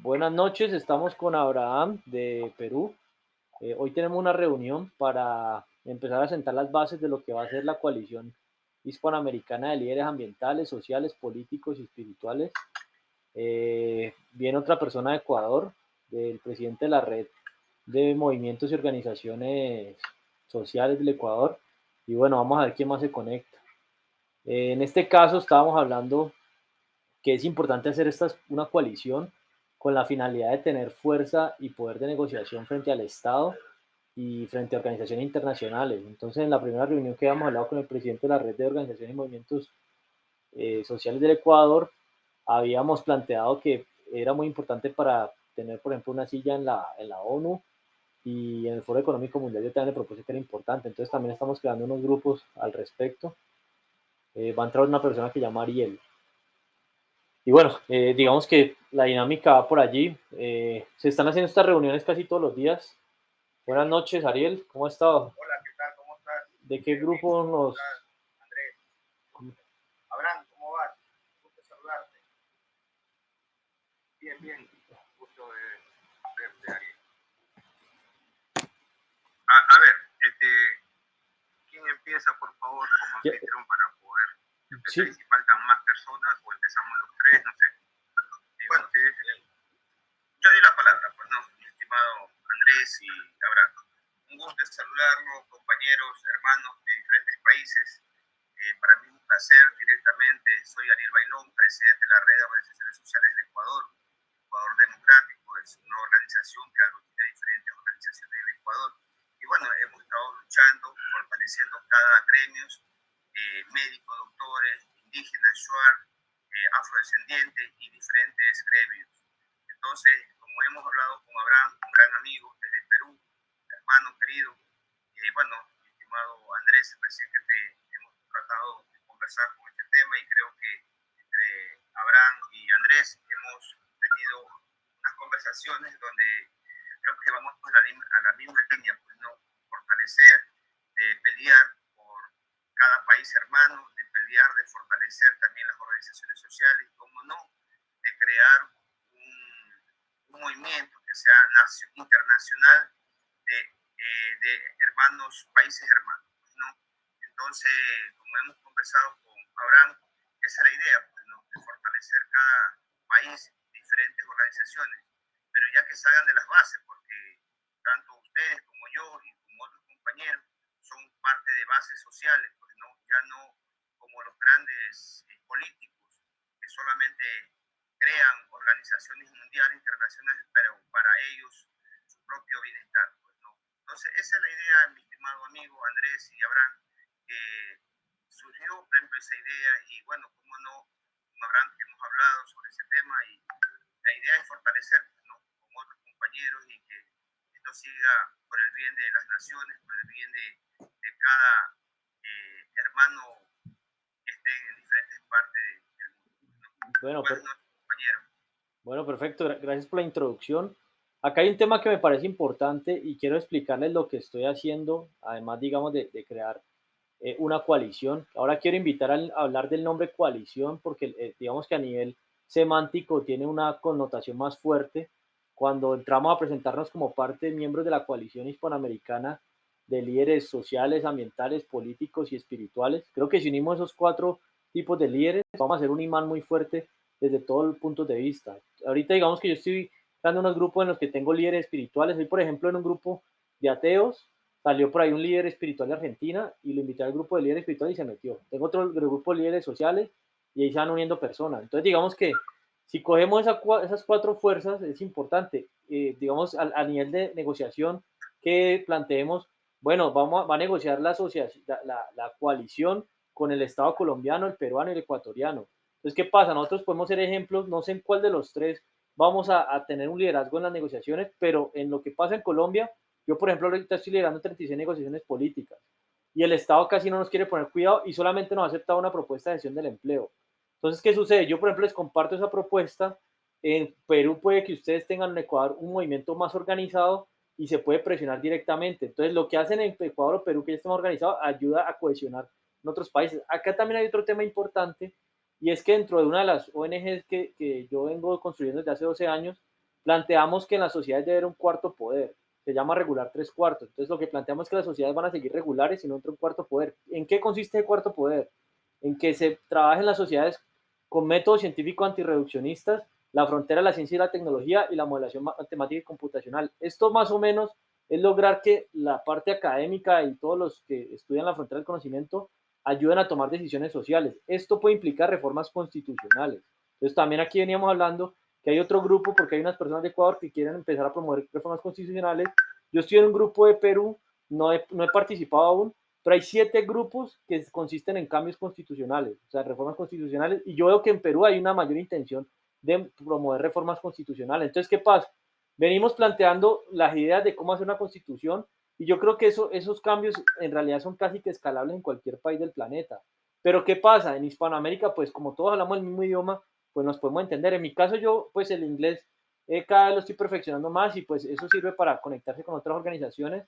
Buenas noches, estamos con Abraham de Perú. Hoy tenemos una reunión para empezar a sentar las bases de lo que va a ser la coalición hispanoamericana de líderes ambientales, sociales, políticos y espirituales. Viene otra persona de Ecuador, del presidente de la red de movimientos y organizaciones sociales del Ecuador. Y bueno, vamos a ver quién más se conecta. En este caso estábamos hablando que es importante hacer una coalición con la finalidad de tener fuerza y poder de negociación frente al Estado y frente a organizaciones internacionales. Entonces, en la primera reunión que habíamos hablado con el presidente de la red de organizaciones y movimientos sociales del Ecuador, habíamos planteado que era muy importante para tener, por ejemplo, una silla en la ONU y en el Foro Económico Mundial. Yo también le propuse que era importante. Entonces, también estamos creando unos grupos al respecto. Va a entrar una persona que se llama Ariel. Y bueno, digamos que la dinámica va por allí. Se están haciendo estas reuniones casi todos los días. Buenas noches, Ariel, ¿cómo has estado? Hola, ¿qué tal? ¿Cómo estás? ¿De qué Bien, grupo ¿cómo nos...? estás, Andrés? Abraham, ¿cómo vas? Gusto saludarte. Bien, bien. Gusto de verte, Ariel. A ver, ¿quién empieza, por favor, como Ya- anfitrión para poder empezar? Y Sí, si faltan más personas o empezamos los tres, no sé. Bueno, yo doy la palabra, pues no, mi estimado Andrés y Abraham. Un gusto de saludarlos, compañeros, hermanos de diferentes países. Para mí es un placer directamente. Soy Ariel Bailón, presidente de la Red de Organizaciones Sociales del Ecuador. Ecuador Democrático es una organización que aglutina diferentes organizaciones en Ecuador. Y bueno, hemos estado luchando, fortaleciendo cada gremio, médicos, doctores, indígenas, shuar, afrodescendientes y diferentes gremios. Entonces, como hemos hablado con Abraham, un gran amigo desde Perú, hermano querido, bueno, mi estimado Andrés, recién que hemos tratado de conversar con este tema y creo que entre Abraham y Andrés hemos tenido unas conversaciones donde creo que vamos a la misma línea, pues no fortalecer, de pelear por cada país hermano, de pelear, de fortalecer también las organizaciones sociales, y como no, de crear un movimiento que sea internacional de hermanos, países hermanos, ¿no? Entonces, como hemos conversado con Abraham, esa es la idea, pues, ¿no? De fortalecer cada país, diferentes organizaciones, pero ya que salgan de las bases, porque tanto ustedes como yo y como otros compañeros son parte de bases sociales, pues no, ya no como los grandes políticos que solamente crean organizaciones mundiales, internacionales, pero para ellos su propio bienestar, pues no. Entonces, esa es la idea, mi estimado amigo Andrés y Abraham, que surgió, por ejemplo, esa idea, y bueno, cómo no, con Abraham que hemos hablado sobre ese tema, y la idea es fortalecer, ¿no? Con otros compañeros y que esto siga por el bien de las naciones, por el bien de cada hermano que esté en diferentes partes del mundo, ¿no? bueno, Buenas noches, compañero. bueno, perfecto, gracias por la introducción. Acá hay un tema que me parece importante y quiero explicarles lo que estoy haciendo, además, digamos, de crear una coalición. Ahora quiero invitar a hablar del nombre coalición porque digamos que a nivel semántico tiene una connotación más fuerte. Cuando entramos a presentarnos como parte de miembros de la coalición hispanoamericana de líderes sociales, ambientales, políticos y espirituales, creo que si unimos esos cuatro tipos de líderes, vamos a hacer un imán muy fuerte desde todos los puntos de vista. Ahorita digamos que yo estoy dando unos grupos en los que tengo líderes espirituales. Hoy, por ejemplo, en un grupo de ateos, salió por ahí un líder espiritual de Argentina y lo invité al grupo de líderes espirituales y se metió. Tengo otro grupo de líderes sociales y ahí se van uniendo personas. Entonces, digamos que si cogemos esas cuatro fuerzas, es importante, digamos, a nivel de negociación, que planteemos, bueno, va a negociar la coalición con el Estado colombiano, el peruano y el ecuatoriano. Entonces, ¿qué pasa? Nosotros podemos ser ejemplos, no sé en cuál de los tres vamos a tener un liderazgo en las negociaciones, pero en lo que pasa en Colombia, yo, por ejemplo, ahorita estoy liderando 36 negociaciones políticas y el Estado casi no nos quiere poner cuidado y solamente nos ha aceptado una propuesta de gestión del empleo. Entonces, ¿qué sucede? Yo, por ejemplo, les comparto esa propuesta. En Perú puede que ustedes tengan en Ecuador un movimiento más organizado y se puede presionar directamente. Entonces, lo que hacen en Ecuador o Perú, que ya está más organizado, ayuda a cohesionar en otros países. Acá también hay otro tema importante y es que dentro de una de las ONGs que yo vengo construyendo desde hace 12 años, planteamos que en las sociedades debe haber un cuarto poder, se llama regular tres cuartos. Entonces lo que planteamos es que las sociedades van a seguir regulares y no entra un cuarto poder. ¿En qué consiste el cuarto poder? En que se trabaje en las sociedades con métodos científicos antirreduccionistas, la frontera de la ciencia y la tecnología y la modelación matemática y computacional. Esto más o menos es lograr que la parte académica y todos los que estudian la frontera del conocimiento ayuden a tomar decisiones sociales. Esto puede implicar reformas constitucionales. Entonces también aquí veníamos hablando que hay otro grupo, porque hay unas personas de Ecuador que quieren empezar a promover reformas constitucionales. Yo estoy en un grupo de Perú, no he participado aún, pero hay 7 grupos que consisten en cambios constitucionales, o sea, reformas constitucionales, y yo veo que en Perú hay una mayor intención de promover reformas constitucionales. Entonces, ¿qué pasa? Venimos planteando las ideas de cómo hacer una constitución, y yo creo que esos cambios en realidad son casi que escalables en cualquier país del planeta. Pero ¿qué pasa? En Hispanoamérica, pues como todos hablamos el mismo idioma, pues nos podemos entender. En mi caso yo, pues el inglés cada vez lo estoy perfeccionando más y pues eso sirve para conectarse con otras organizaciones,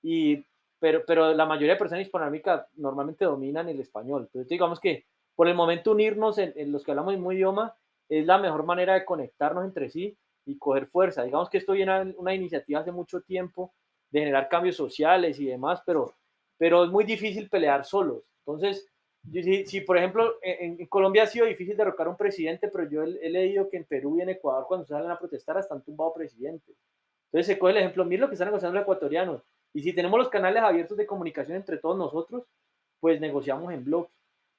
y, pero la mayoría de personas hispanoaméricas normalmente dominan el español. Entonces digamos que por el momento unirnos en los que hablamos el mismo idioma es la mejor manera de conectarnos entre sí y coger fuerza. Digamos que esto viene una iniciativa hace mucho tiempo de generar cambios sociales y demás, pero es muy difícil pelear solos. Entonces, si por ejemplo en Colombia ha sido difícil derrocar a un presidente, pero yo he leído que en Perú y en Ecuador cuando salen a protestar hasta han tumbado presidentes. Entonces se coge el ejemplo, mira lo que están negociando los ecuatorianos. Y si tenemos los canales abiertos de comunicación entre todos nosotros, pues negociamos en bloque.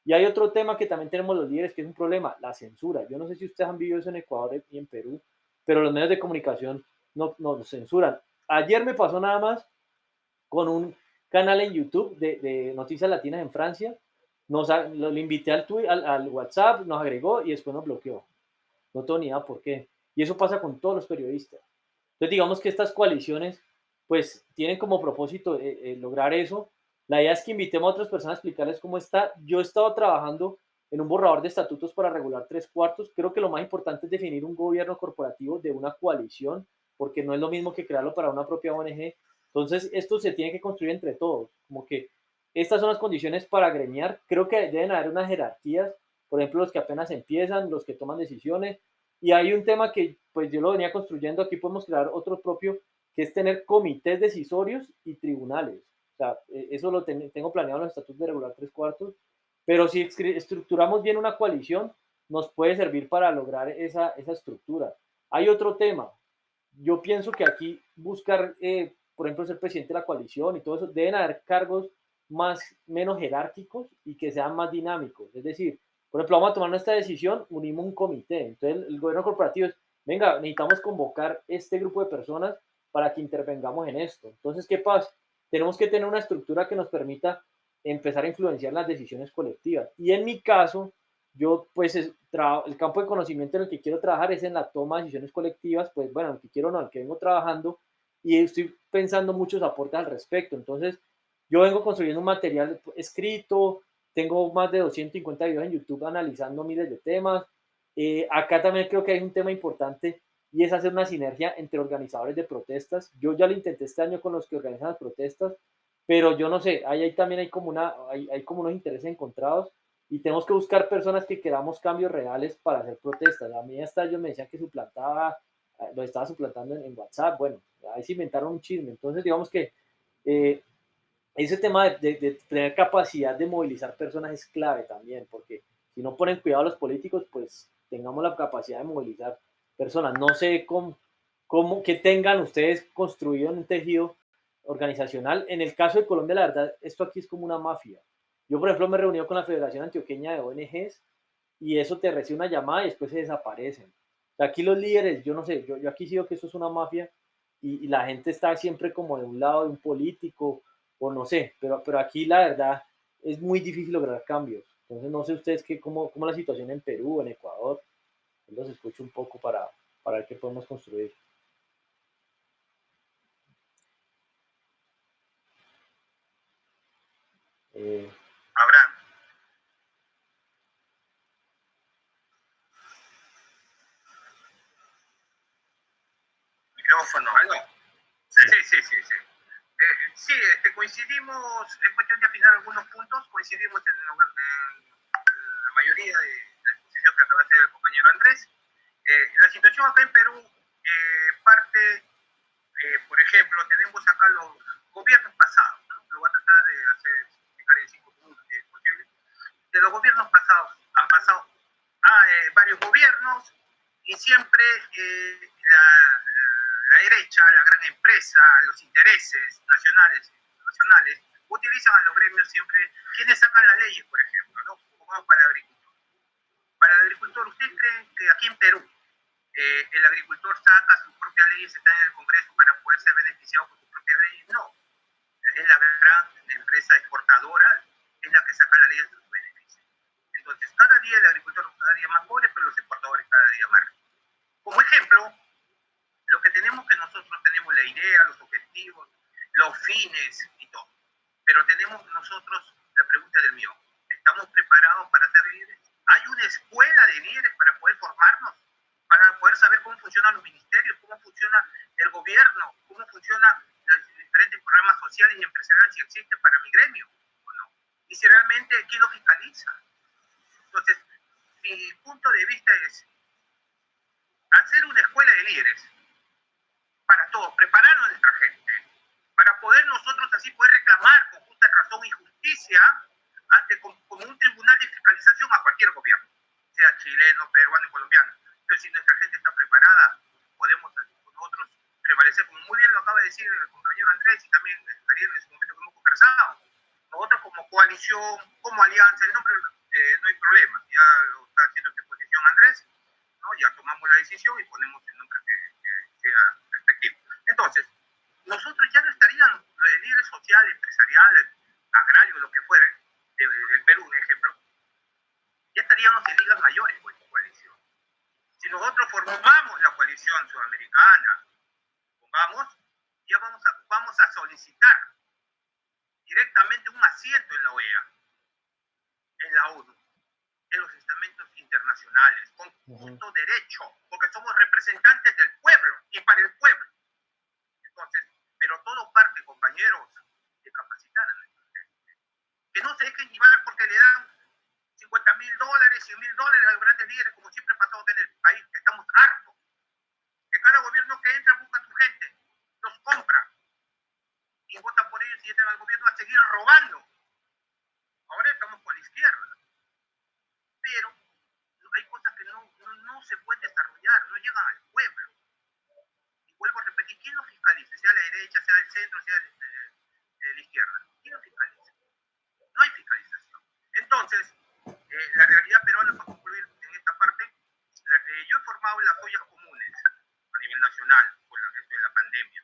Y hay otro tema que también tenemos los líderes, que es un problema, la censura. Yo no sé si ustedes han vivido eso en Ecuador y en Perú, pero los medios de comunicación nos censuran. Ayer me pasó nada más con un canal en YouTube de noticias latinas en Francia. Lo invité al WhatsApp, nos agregó y después nos bloqueó. No tengo ni idea por qué. Y eso pasa con todos los periodistas. Entonces, digamos que estas coaliciones, pues, tienen como propósito lograr eso. La idea es que invitemos a otras personas a explicarles cómo está. Yo he estado trabajando en un borrador de estatutos para regular tres cuartos. Creo que lo más importante es definir un gobierno corporativo de una coalición, porque no es lo mismo que crearlo para una propia ONG. Entonces, esto se tiene que construir entre todos. Como que estas son las condiciones para gremiar. Creo que deben haber unas jerarquías, por ejemplo, los que apenas empiezan, los que toman decisiones, y hay un tema que pues yo lo venía construyendo, aquí podemos crear otro propio, que es tener comités decisorios y tribunales. O sea, eso lo tengo planeado en los estatutos de regular tres cuartos, pero si estructuramos bien una coalición, nos puede servir para lograr esa estructura. Hay otro tema. Yo pienso que aquí buscar, por ejemplo, ser presidente de la coalición y todo eso, deben haber cargos menos jerárquicos y que sean más dinámicos. Es decir, por ejemplo, vamos a tomar nuestra decisión, unimos un comité. Entonces, el gobierno corporativo es, venga, necesitamos convocar este grupo de personas para que intervengamos en esto. Entonces, ¿qué pasa? Tenemos que tener una estructura que nos permita empezar a influenciar las decisiones colectivas. Y en mi caso, yo, pues, el campo de conocimiento en el que quiero trabajar es en la toma de decisiones colectivas, pues, bueno, el que quiero no, el que vengo trabajando, y estoy pensando muchos aportes al respecto. Entonces, yo vengo construyendo un material escrito, tengo más de 250 videos en YouTube analizando miles de temas. Acá también creo que hay un tema importante y es hacer una sinergia entre organizadores de protestas. Yo ya lo intenté este año con los que organizan las protestas, pero yo no sé, ahí también hay como unos intereses encontrados y tenemos que buscar personas que queramos cambios reales para hacer protestas. A mí hasta ellos me decían que lo estaba suplantando en WhatsApp. Bueno, ahí se inventaron un chisme. Entonces, digamos que eh, ese tema de tener capacidad de movilizar personas es clave también, porque si no ponen cuidado a los políticos, pues tengamos la capacidad de movilizar personas. No sé qué tengan ustedes construido en un tejido organizacional. En el caso de Colombia, la verdad, esto aquí es como una mafia. Yo, por ejemplo, me he reunido con la Federación Antioqueña de ONGs y eso te recibe una llamada y después se desaparecen. O sea, aquí los líderes, yo no sé, yo aquí sigo que eso es una mafia y la gente está siempre como de un lado de un político o no sé, pero aquí la verdad es muy difícil lograr cambios. Entonces no sé ustedes cómo la situación en Perú, en Ecuador, yo los escucho un poco para ver qué podemos construir. Eh, Abraham, micrófono. ¿Algo? Sí, sí, sí, sí. Sí, sí, coincidimos, es cuestión de afinar algunos puntos, coincidimos la mayoría de la exposición que acaba de hacer el compañero Andrés. La situación acá en Perú parte, por ejemplo, tenemos acá los gobiernos pasados, ¿no? Lo voy a tratar de explicar en 5 minutos, si es posible. De los gobiernos pasados han pasado varios gobiernos y siempre la derecha, la gran empresa, los intereses nacionales utilizan a los gremios siempre, quienes sacan las leyes, por ejemplo, ¿no? Como vamos para el agricultor. Para el agricultor, ¿ustedes creen que aquí en Perú el agricultor saca sus propias leyes, está en el Congreso para poder ser beneficiado por sus propias leyes? No. Es la gran empresa exportadora, es la que saca la ley de sus beneficios. Entonces, cada día el agricultor cada día más pobre, pero los exportadores cada día más ricos. Como ejemplo, lo que tenemos que nosotros tenemos la idea, los objetivos, los fines y todo. Pero tenemos nosotros la pregunta del mío. ¿Estamos preparados para ser líderes? ¿Hay una escuela de líderes para poder formarnos? Para poder saber cómo funcionan los ministerios, cómo funciona el gobierno, cómo funcionan los diferentes programas sociales y empresariales si existen para mi gremio o no. Y si realmente, ¿quién lo fiscaliza? Entonces, mi punto de vista es hacer una escuela de líderes para todos, preparar a nuestra gente, para poder nosotros así poder reclamar con justa razón y justicia ante como un tribunal de fiscalización a cualquier gobierno, sea chileno, peruano y colombiano. Entonces, si nuestra gente está preparada, podemos nosotros prevalecer, como muy bien lo acaba de decir el compañero Andrés y también Ariel en su momento que hemos conversado. Nosotros como coalición, como alianza, el nombre no hay problema, ya lo está haciendo en exposición Andrés, ¿no? Ya tomamos la decisión y ponemos el nombre que sea respectivo. Entonces, nosotros ya no estaríamos, el líder social, empresarial, agrario, lo que fuere, del Perú, un ejemplo, ya estaríamos en ligas mayores con esta coalición. Si nosotros formamos la coalición sudamericana, pongamos, ya vamos a solicitar directamente un asiento en la OEA, en la ONU, en los estamentos internacionales, con justo derecho, porque somos representantes del pueblo y para el pueblo. Entonces, pero todo parte, compañeros, de capacitar a nuestra gente. Que no se dejen llevar porque le dan $50,000, $100,000 a los grandes líderes, como siempre ha pasado en el país, que estamos hartos. Que cada gobierno que entra busca a su gente, los compra y vota por ellos y entran al gobierno a seguir robando. Ahora estamos con la izquierda. Pero hay cosas que no se pueden desarrollar, no llegan al pueblo. Y vuelvo a repetir, ¿quién lo fiscaliza? Sea la derecha, sea el centro, sea la izquierda. ¿Quién lo fiscaliza? No hay fiscalización. Entonces, la realidad peruana, para concluir en esta parte, yo he formado las ollas comunes a nivel nacional por esto de la pandemia.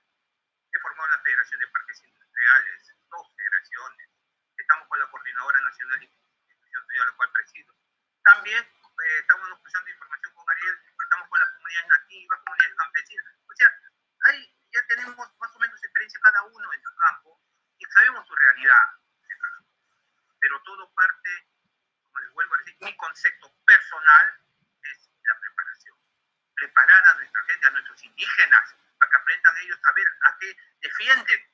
He formado la Federación de Parques Industriales, 2 federaciones. Estamos con la Coordinadora Nacional de Institución Social, la cual presido. También estamos cruzando información con Ariel, estamos con las comunidades nativas, comunidades campesinas. O sea, ya tenemos más o menos experiencia cada uno en su campo y sabemos su realidad. Pero todo parte, como les vuelvo a decir, mi concepto personal es la preparación. Preparar a nuestra gente, a nuestros indígenas, para que aprendan ellos a ver a qué defienden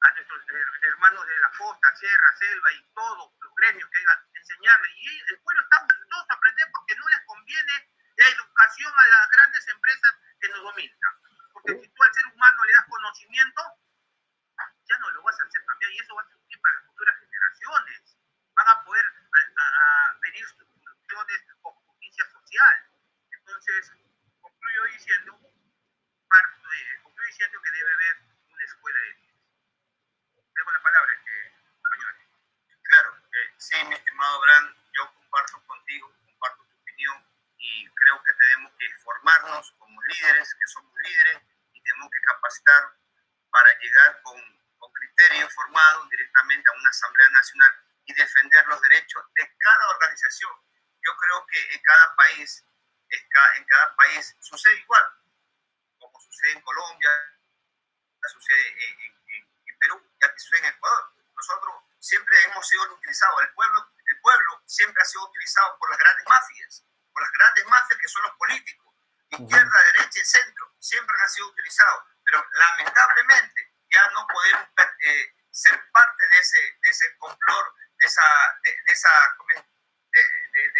a nuestros hermanos de la costa, sierra, selva y todos los gremios que hayan enseñarles. Y el pueblo está gustoso a aprender porque no les conviene la educación a las grandes empresas que nos dominan. Porque si tú al ser humano le das conocimiento, ya no lo vas a hacer cambiar y eso va a servir para las futuras generaciones. Van a poder pedir soluciones con justicia social. Entonces, concluyo diciendo que debe haber una escuela de líderes. Tengo la palabra, compañero. Claro, sí, mi estimado Abraham, yo comparto contigo, comparto tu opinión y creo que tenemos que formarnos como líderes, que somos líderes y tenemos que capacitar para llegar con criterios formados directamente a una Asamblea Nacional y defender los derechos de cada organización. Yo creo que en cada país sucede igual, como sucede en Colombia, sucede en Perú, ya que sucede en Ecuador. Nosotros siempre hemos sido utilizados, el pueblo siempre ha sido utilizado por las grandes mafias que son los políticos, izquierda, derecha y centro, siempre han sido utilizados, pero lamentablemente ya no podemos ser parte de ese complot, de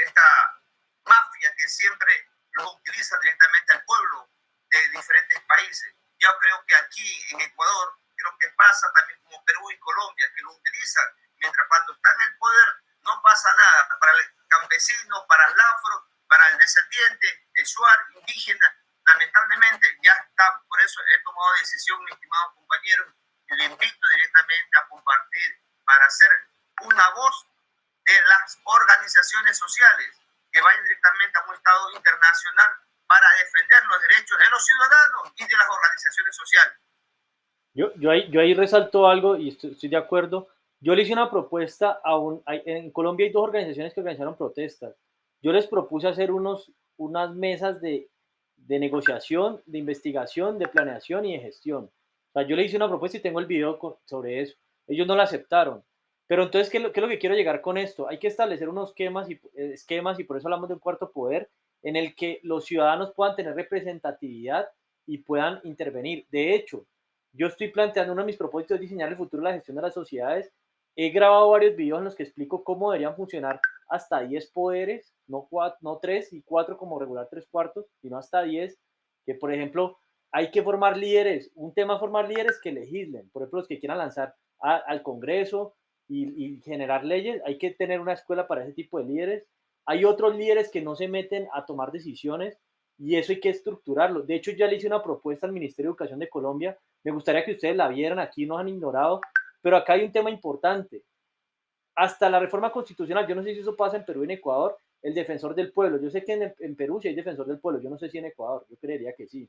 esta mafia que siempre los utiliza directamente al pueblo, de diferentes países. Yo creo que aquí en Ecuador, creo que pasa también como Perú y Colombia, que lo utilizan, mientras cuando están en el poder no pasa nada para el campesino, para el afro, para el descendiente, el shuar, indígena. Lamentablemente ya está, por eso he tomado decisión, mi estimado compañero, y le invito directamente a compartir para ser una voz de las organizaciones sociales que vayan directamente a un estado internacional para defender los derechos de los ciudadanos y de las organizaciones sociales. Yo ahí resalto algo y estoy de acuerdo. Yo le hice una propuesta en Colombia hay dos organizaciones que organizaron protestas. Yo les propuse hacer unas mesas de negociación, de investigación, de planeación y de gestión. O sea, yo le hice una propuesta y tengo el video sobre eso. Ellos no la aceptaron. Pero entonces, ¿qué es lo que quiero llegar con esto? Hay que establecer unos esquemas y por eso hablamos de un cuarto poder en el que los ciudadanos puedan tener representatividad y puedan intervenir. De hecho, yo estoy planteando uno de mis propósitos es diseñar el futuro de la gestión de las sociedades. He grabado varios videos en los que explico cómo deberían funcionar hasta 10 poderes, no 3 y 4 como regular 3 cuartos, sino hasta 10, que por ejemplo hay que formar líderes, un tema es formar líderes que legislen, por ejemplo los que quieran lanzar al Congreso y generar leyes, hay que tener una escuela para ese tipo de líderes. Hay otros líderes que no se meten a tomar decisiones y eso hay que estructurarlo. De hecho, ya le hice una propuesta al Ministerio de Educación de Colombia. Me gustaría que ustedes la vieran, aquí nos han ignorado, pero acá hay un tema importante. Hasta la reforma constitucional, yo no sé si eso pasa en Perú y en Ecuador, el defensor del pueblo. Yo sé que en Perú sí hay defensor del pueblo, yo no sé si en Ecuador, yo creería que sí.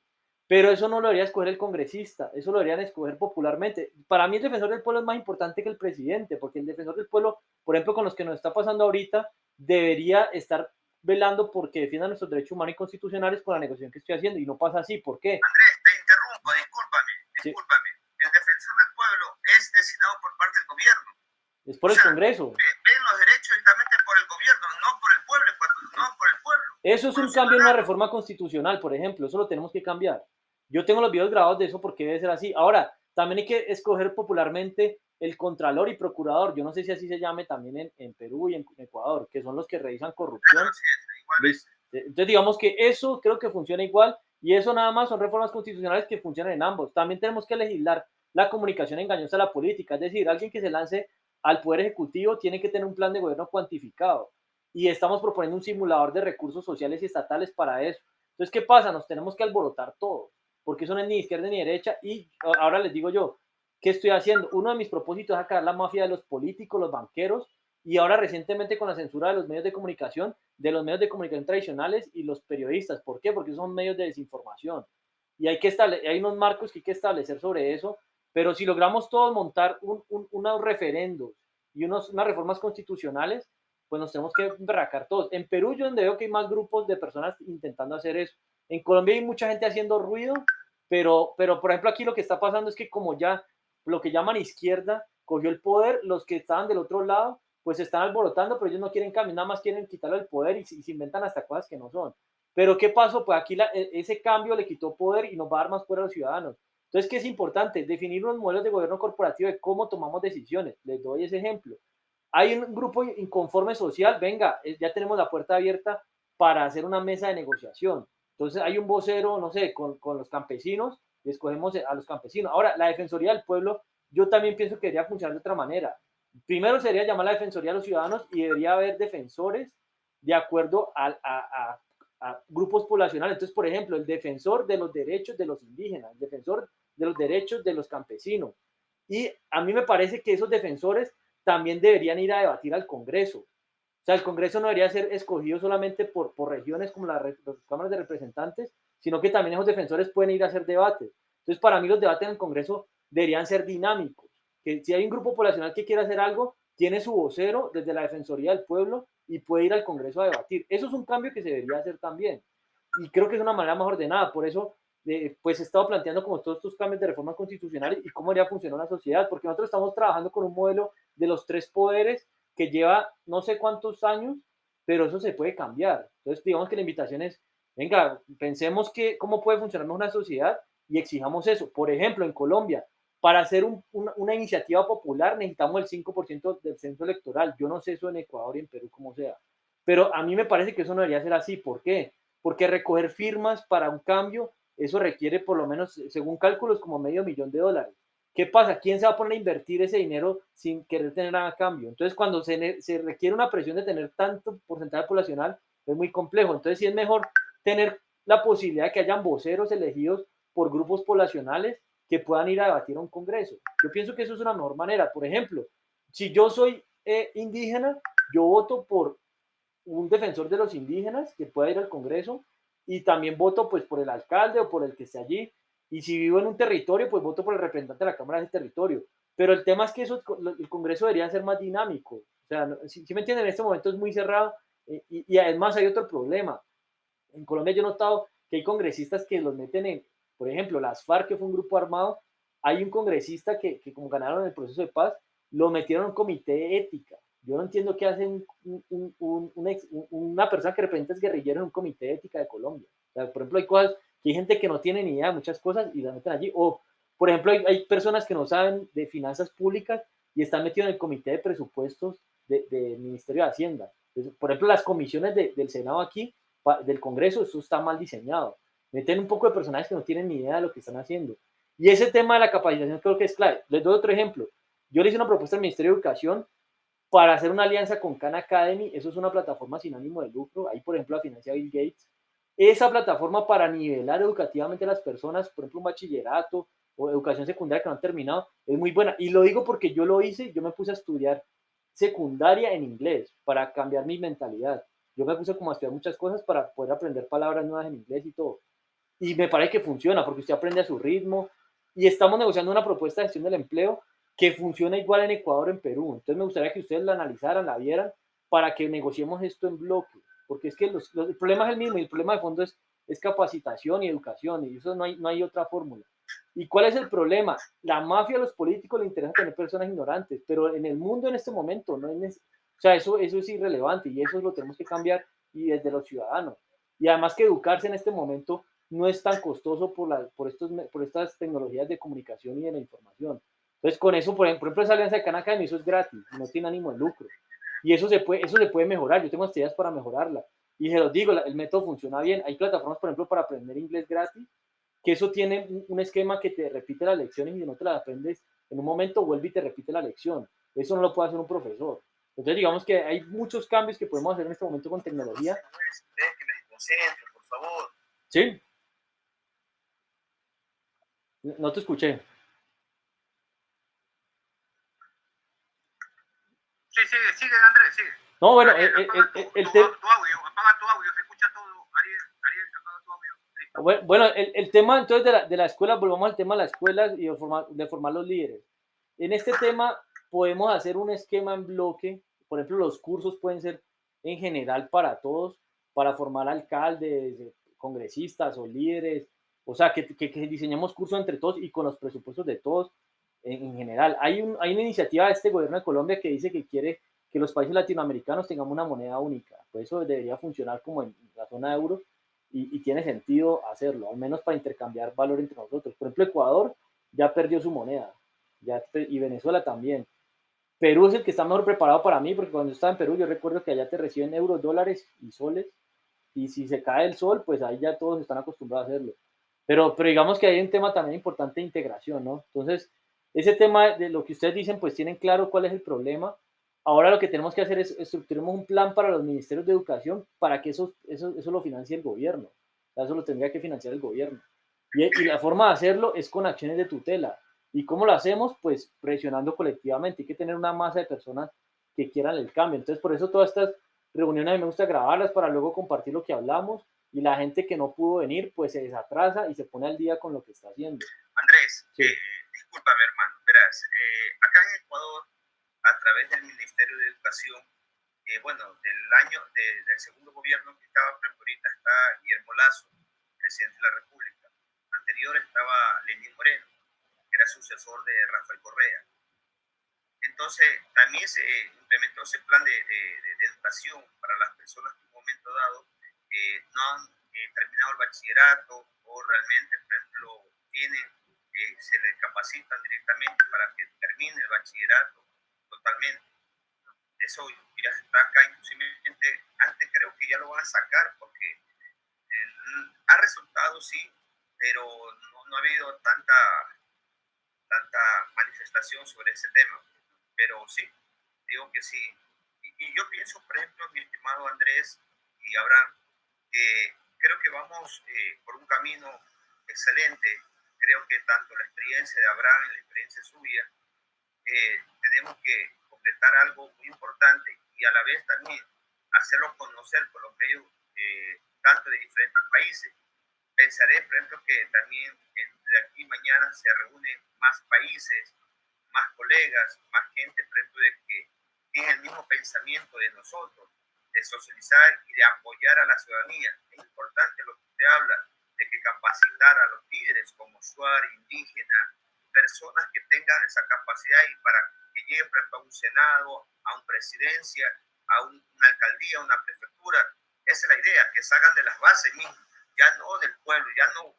Pero eso no lo debería escoger el congresista, eso lo deberían escoger popularmente. Para mí el defensor del pueblo es más importante que el presidente, porque el defensor del pueblo, por ejemplo, con los que nos está pasando ahorita, debería estar velando porque defiendan nuestros derechos humanos y constitucionales con la negociación que estoy haciendo, y no pasa así. ¿Por qué? Andrés, te interrumpo, discúlpame. Sí. El defensor del pueblo es designado por parte del gobierno. Es por el Congreso. Ven los derechos directamente por el gobierno, no por el pueblo, no por el pueblo. Eso es un cambio en una reforma constitucional, por ejemplo, eso lo tenemos que cambiar. Yo tengo los videos grabados de eso porque debe ser así. Ahora, también hay que escoger popularmente el contralor y procurador. Yo no sé si así se llame también en Perú y en Ecuador, que son los que revisan corrupción. Claro, sí, igual. Entonces, digamos que eso creo que funciona igual y eso nada más son reformas constitucionales que funcionan en ambos. También tenemos que legislar la comunicación engañosa a la política, es decir, alguien que se lance al Poder Ejecutivo tiene que tener un plan de gobierno cuantificado y estamos proponiendo un simulador de recursos sociales y estatales para eso. Entonces, ¿qué pasa? Nos tenemos que alborotar todos, porque eso no es ni izquierda ni derecha y ahora les digo yo, ¿qué estoy haciendo? Uno de mis propósitos es acabar la mafia de los políticos, los banqueros y ahora recientemente con la censura de los medios de comunicación tradicionales y los periodistas. ¿Por qué? Porque son medios de desinformación. Y hay unos marcos que hay que establecer sobre eso, pero si logramos todos montar unos referendos y unas reformas constitucionales, pues nos tenemos que embarracar todos. En Perú yo donde veo que hay más grupos de personas intentando hacer eso. En Colombia hay mucha gente haciendo ruido, pero por ejemplo aquí lo que está pasando es que como ya lo que llaman izquierda cogió el poder, los que estaban del otro lado pues se están alborotando, pero ellos no quieren cambiar, nada más quieren quitarle el poder y se inventan hasta cosas que no son. Pero ¿qué pasó? Pues aquí ese cambio le quitó poder y nos va a dar más poder a los ciudadanos. Entonces, ¿qué es importante? Definir unos modelos de gobierno corporativo de cómo tomamos decisiones. Les doy ese ejemplo. Hay un grupo inconforme social, venga, ya tenemos la puerta abierta para hacer una mesa de negociación. Entonces hay un vocero, no sé, con los campesinos, y escogemos a los campesinos. Ahora, la Defensoría del Pueblo, yo también pienso que debería funcionar de otra manera. Primero sería llamar a la Defensoría a los ciudadanos y debería haber defensores de acuerdo a grupos poblacionales. Entonces, por ejemplo, el defensor de los derechos de los indígenas, el defensor de los derechos de los campesinos. Y a mí me parece que esos defensores también deberían ir a debatir al Congreso. O sea, el Congreso no debería ser escogido solamente por regiones como las cámaras de representantes, sino que también esos defensores pueden ir a hacer debates. Entonces, para mí los debates en el Congreso deberían ser dinámicos. Que si hay un grupo poblacional que quiere hacer algo, tiene su vocero desde la Defensoría del Pueblo y puede ir al Congreso a debatir. Eso es un cambio que se debería hacer también. Y creo que es una manera más ordenada. Por eso, pues he estado planteando como todos estos cambios de reforma constitucional y cómo debería funcionar una sociedad, porque nosotros estamos trabajando con un modelo de los tres poderes que lleva no sé cuántos años, pero eso se puede cambiar. Entonces, digamos que la invitación es, venga, pensemos que cómo puede funcionar una sociedad y exijamos eso. Por ejemplo, en Colombia, para hacer una iniciativa popular necesitamos el 5% del censo electoral. Yo no sé eso en Ecuador y en Perú como sea, pero a mí me parece que eso no debería ser así. ¿Por qué? Porque recoger firmas para un cambio eso requiere por lo menos, según cálculos, como $500,000. ¿Qué pasa? ¿Quién se va a poner a invertir ese dinero sin querer tener nada a cambio? Entonces, cuando se requiere una presión de tener tanto porcentaje poblacional, es muy complejo. Entonces, sí es mejor tener la posibilidad de que hayan voceros elegidos por grupos poblacionales que puedan ir a debatir a un congreso. Yo pienso que eso es una mejor manera. Por ejemplo, si yo soy indígena, yo voto por un defensor de los indígenas que pueda ir al Congreso y también voto pues por el alcalde o por el que esté allí. Y si vivo en un territorio, pues voto por el representante de la Cámara de ese territorio. Pero el tema es que eso, el Congreso debería ser más dinámico. O sea, si me entienden, en este momento es muy cerrado y además hay otro problema. En Colombia yo he notado que hay congresistas que los meten en, por ejemplo, las FARC, que fue un grupo armado, hay un congresista que como ganaron el proceso de paz, lo metieron en un comité de ética. Yo no entiendo qué hace una persona que representa es guerrillero en un comité de ética de Colombia. O sea, por ejemplo, hay cosas que hay gente que no tiene ni idea de muchas cosas y las meten allí. O, por ejemplo, hay personas que no saben de finanzas públicas y están metidos en el comité de presupuestos del Ministerio de Hacienda. Entonces, por ejemplo, las comisiones del Senado aquí del Congreso, eso está mal diseñado. Meten un poco de personajes que no tienen ni idea de lo que están haciendo. Y ese tema de la capacitación creo que es clave. Les doy otro ejemplo. Yo le hice una propuesta al Ministerio de Educación para hacer una alianza con Khan Academy. Eso es una plataforma sin ánimo de lucro. Ahí, por ejemplo, la financia Bill Gates. Esa plataforma para nivelar educativamente a las personas, por ejemplo, un bachillerato o educación secundaria que no han terminado, es muy buena. Y lo digo porque yo lo hice, yo me puse a estudiar secundaria en inglés para cambiar mi mentalidad. Yo me puse como a estudiar muchas cosas para poder aprender palabras nuevas en inglés y todo. Y me parece que funciona porque usted aprende a su ritmo y estamos negociando una propuesta de gestión del empleo que funciona igual en Ecuador, en Perú. Entonces me gustaría que ustedes la analizaran, la vieran, para que negociemos esto en bloque. Porque es que el problema es el mismo y el problema de fondo es capacitación y educación y eso no hay otra fórmula. ¿Y cuál es el problema? La mafia a los políticos le interesa tener personas ignorantes, pero en el mundo en este momento no es, o sea, eso es irrelevante y eso lo tenemos que cambiar y desde los ciudadanos. Y además que educarse en este momento no es tan costoso por estas tecnologías de comunicación y de la información. Entonces, con eso, por ejemplo, esa alianza de Khan Academy, eso es gratis, no tiene ánimo de lucro. Y eso se puede mejorar. Yo tengo ideas para mejorarla. Y se los digo, el método funciona bien. Hay plataformas, por ejemplo, para aprender inglés gratis, que eso tiene un esquema que te repite las lecciones y si no te las aprendes en un momento, vuelve y te repite la lección. Eso no lo puede hacer un profesor. Entonces, digamos que hay muchos cambios que podemos hacer en este momento con tecnología. Por favor. ¿Sí? No te escuché. Sí, sigue, Andrés, sigue. No, bueno, Ariel, apaga tu audio, se escucha todo. Ariel, apaga tu audio. Listo. bueno, el tema entonces de la escuela, volvamos al tema de las escuelas y de formar los líderes. En este tema podemos hacer un esquema en bloque, por ejemplo, los cursos pueden ser en general para todos, para formar alcaldes, congresistas o líderes, o sea, que diseñemos cursos entre todos y con los presupuestos de todos en general. Hay una iniciativa de este gobierno de Colombia que dice que quiere que los países latinoamericanos tengamos una moneda única, pues eso debería funcionar como en la zona euro y tiene sentido hacerlo, al menos para intercambiar valor entre nosotros. Por ejemplo, Ecuador ya perdió su moneda y Venezuela también. Perú es el que está mejor preparado para mí, porque cuando yo estaba en Perú yo recuerdo que allá te reciben euros, dólares y soles, y si se cae el sol, pues ahí ya todos están acostumbrados a hacerlo. Pero digamos que hay un tema también importante de integración, ¿no? Entonces, ese tema de lo que ustedes dicen, pues tienen claro cuál es el problema. Ahora lo que tenemos que hacer es estructuremos un plan para los ministerios de educación para que eso lo financie el gobierno. O sea, eso lo tendría que financiar el gobierno. Y la forma de hacerlo es con acciones de tutela. ¿Y cómo lo hacemos? Pues presionando colectivamente. Hay que tener una masa de personas que quieran el cambio. Entonces, por eso todas estas reuniones a mí me gusta grabarlas para luego compartir lo que hablamos y la gente que no pudo venir, pues se desatrasa y se pone al día con lo que está haciendo. Andrés, sí. Discúlpame, hermano. Verás, acá en Ecuador, a través del Ministerio de Educación, del segundo gobierno que estaba, ahorita está Guillermo Lazo, presidente de la República. Anterior estaba Lenín Moreno, que era sucesor de Rafael Correa. Entonces, también se implementó ese plan de educación para las personas que en un momento dado no han terminado el bachillerato o realmente, por ejemplo, se les capacitan directamente para que termine el bachillerato totalmente. Eso ya está acá, inclusive antes creo que ya lo van a sacar porque ha resultado, sí, pero no ha habido tanta manifestación sobre ese tema. Pero sí, digo que sí. Y yo pienso, por ejemplo, mi estimado Andrés y Abraham, que creo que vamos por un camino excelente. Creo que tanto la experiencia de Abraham y la experiencia suya, tenemos que completar algo muy importante y a la vez también hacerlo conocer por los medios tanto de diferentes países. Pensaré, por ejemplo, que también entre aquí y mañana se reúnen más países, más colegas, más gente, por ejemplo, de que tiene el mismo pensamiento de nosotros, de socializar y de apoyar a la ciudadanía. Es importante lo que usted habla, de que capacitar a los líderes como usuarios, indígenas, personas que tengan esa capacidad y para que lleguen, por ejemplo, a un senado, a una presidencia, a una alcaldía, a una prefectura. Esa es la idea, que salgan de las bases mismas, ya no del pueblo, ya no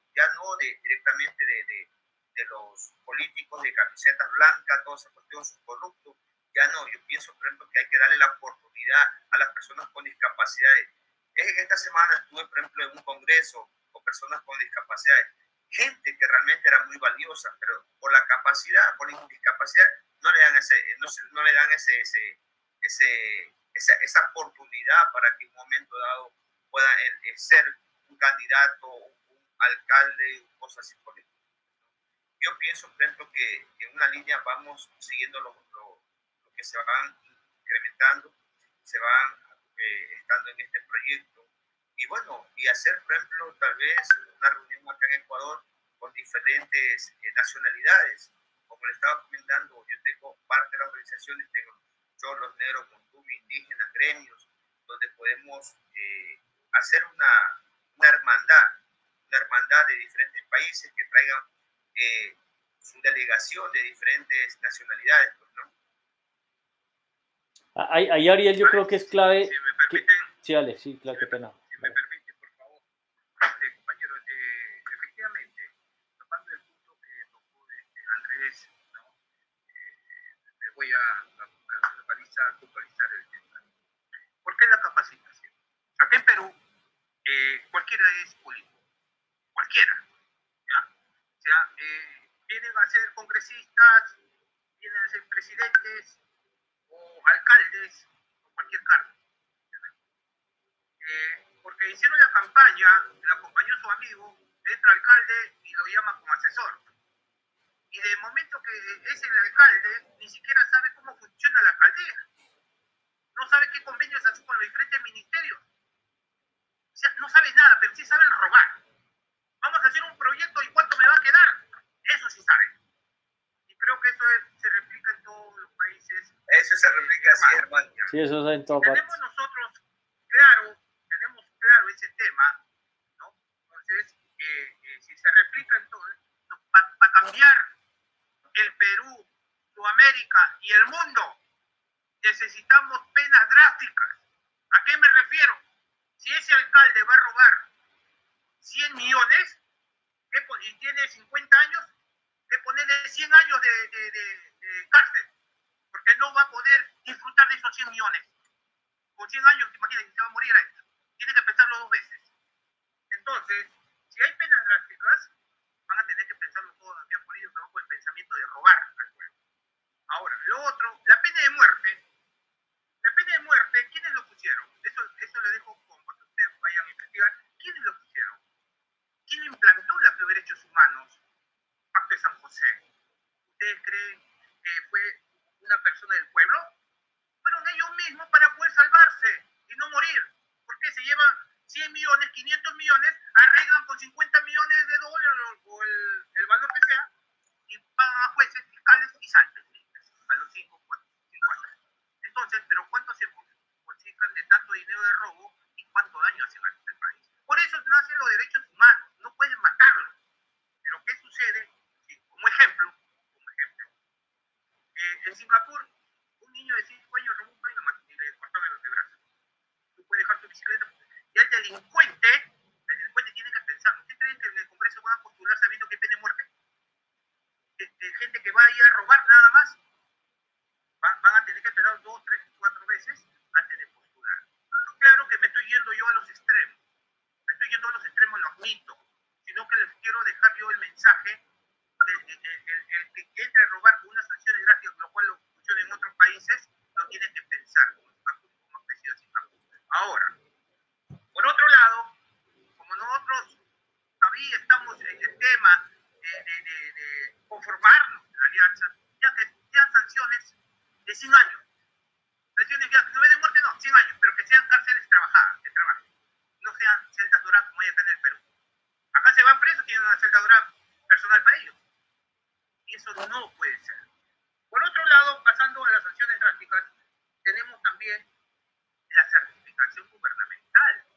directamente de los políticos de camisetas blancas, toda esa cuestión, sus corruptos. Ya no, yo pienso, por ejemplo, que hay que darle la oportunidad a las personas con discapacidades. Esta semana estuve, por ejemplo, en un congreso con personas con discapacidades, gente que realmente era muy valiosa, pero por la capacidad, por la discapacidad, no le dan no le dan esa oportunidad para que en un momento dado pueda ser un candidato, un alcalde, cosas así por el. Yo pienso, por ejemplo, que en una línea vamos siguiendo lo que se van incrementando, se van estando en este proyecto. Y bueno, y hacer, por ejemplo, tal vez una reunión acá en Ecuador con diferentes nacionalidades. Como le estaba comentando, yo tengo parte de las organizaciones, tengo cholos, negros, montubi, indígenas, gremios, donde podemos hacer una hermandad de diferentes países que traigan su delegación de diferentes nacionalidades, pues, ¿no? Ahí, Ariel, yo creo que es clave. Si me permiten, sí, dale, sí, claro, qué pena. Si me permite, por favor, compañero, efectivamente, tomando el punto que tocó Andrés, ¿no? Me voy a puntualizar el tema. ¿Por qué la capacitación? Acá en Perú, cualquiera es político, cualquiera, ¿ya? O sea, vienen a ser congresistas, vienen a ser presidentes o alcaldes o cualquier cargo. Porque hicieron la campaña, le acompañó su amigo, entra alcalde y lo llama como asesor. Y de momento que es el alcalde, ni siquiera sabe cómo funciona la alcaldía. No sabe qué convenios hace con los diferentes ministerios. O sea, no sabe nada, pero sí saben robar. Vamos a hacer un proyecto y cuánto me va a quedar. Eso sí sabe. Y creo que eso se replica en todos los países. Eso se replica así, hermano. Sí, eso es en toda parte. Tenemos nosotros claro ese tema, ¿no? Entonces, si se replica en todo, para cambiar el Perú, Sudamérica y el mundo, necesitamos penas drásticas. ¿A qué me refiero? Si ese alcalde va a robar 100 millones y tiene 50 años, que ponerle 100 años de cárcel, porque no va a poder disfrutar de esos 100 millones. Con 100 años, imagínate que se va a morir a esto. Tiene que pensarlo 2 veces. Entonces, si hay penas drásticas, van a tener que pensarlo todos los días políticos bajo el pensamiento de robar al pueblo. Ahora, lo otro, la pena de muerte, ¿quiénes lo pusieron? Eso lo dejo con cuando ustedes vayan a investigar. ¿Quiénes lo pusieron? ¿Quién implantó los derechos humanos? Pacto de San José. ¿Ustedes creen que fue una persona del pueblo? Fueron ellos mismos para poder salvarse y no morir. Porque se llevan 100 millones, 500 millones, arreglan con 50 millones de dólares o el valor que sea y pagan a jueces, fiscales y saltan a los 5 años. Entonces, ¿pero cuánto se consiguen de tanto dinero de robo y cuánto daño hacen al país? Por eso nacen los derechos humanos, no pueden matarlos. Pero ¿qué sucede? Como ejemplo, en Singapur, un niño de 5 años robó un pan y le cortó el brazo. Tú puedes dejar tu bicicleta. Y el delincuente tiene que pensar, ¿ustedes creen que en el Congreso van a postular sabiendo que hay pena de muerte? Gente que va a ir a robar nada más, van a tener que esperar 2, 3, 4 veces antes de postular. Claro que me estoy yendo yo a los extremos. Me estoy yendo a los extremos, lo admito. Sino que les quiero dejar el que entre a robar con unas sanciones drásticas, lo cual lo funciona en otros países, lo tiene que pensar como especie de Singapur. Ahora, por otro lado, como nosotros todavía estamos en el tema de conformarnos en la alianza, ya que sean sanciones de 100 años. Sanciones que no de muerte, no, 100 años, pero que sean cárceles trabajadas, de trabajo. No sean celdas doradas como hay acá en el Perú. Acá se van presos, tienen una celda dorada personal para ellos. Y eso no puede ser. Por otro lado, pasando a las sanciones drásticas, tenemos también la certificación gubernamental.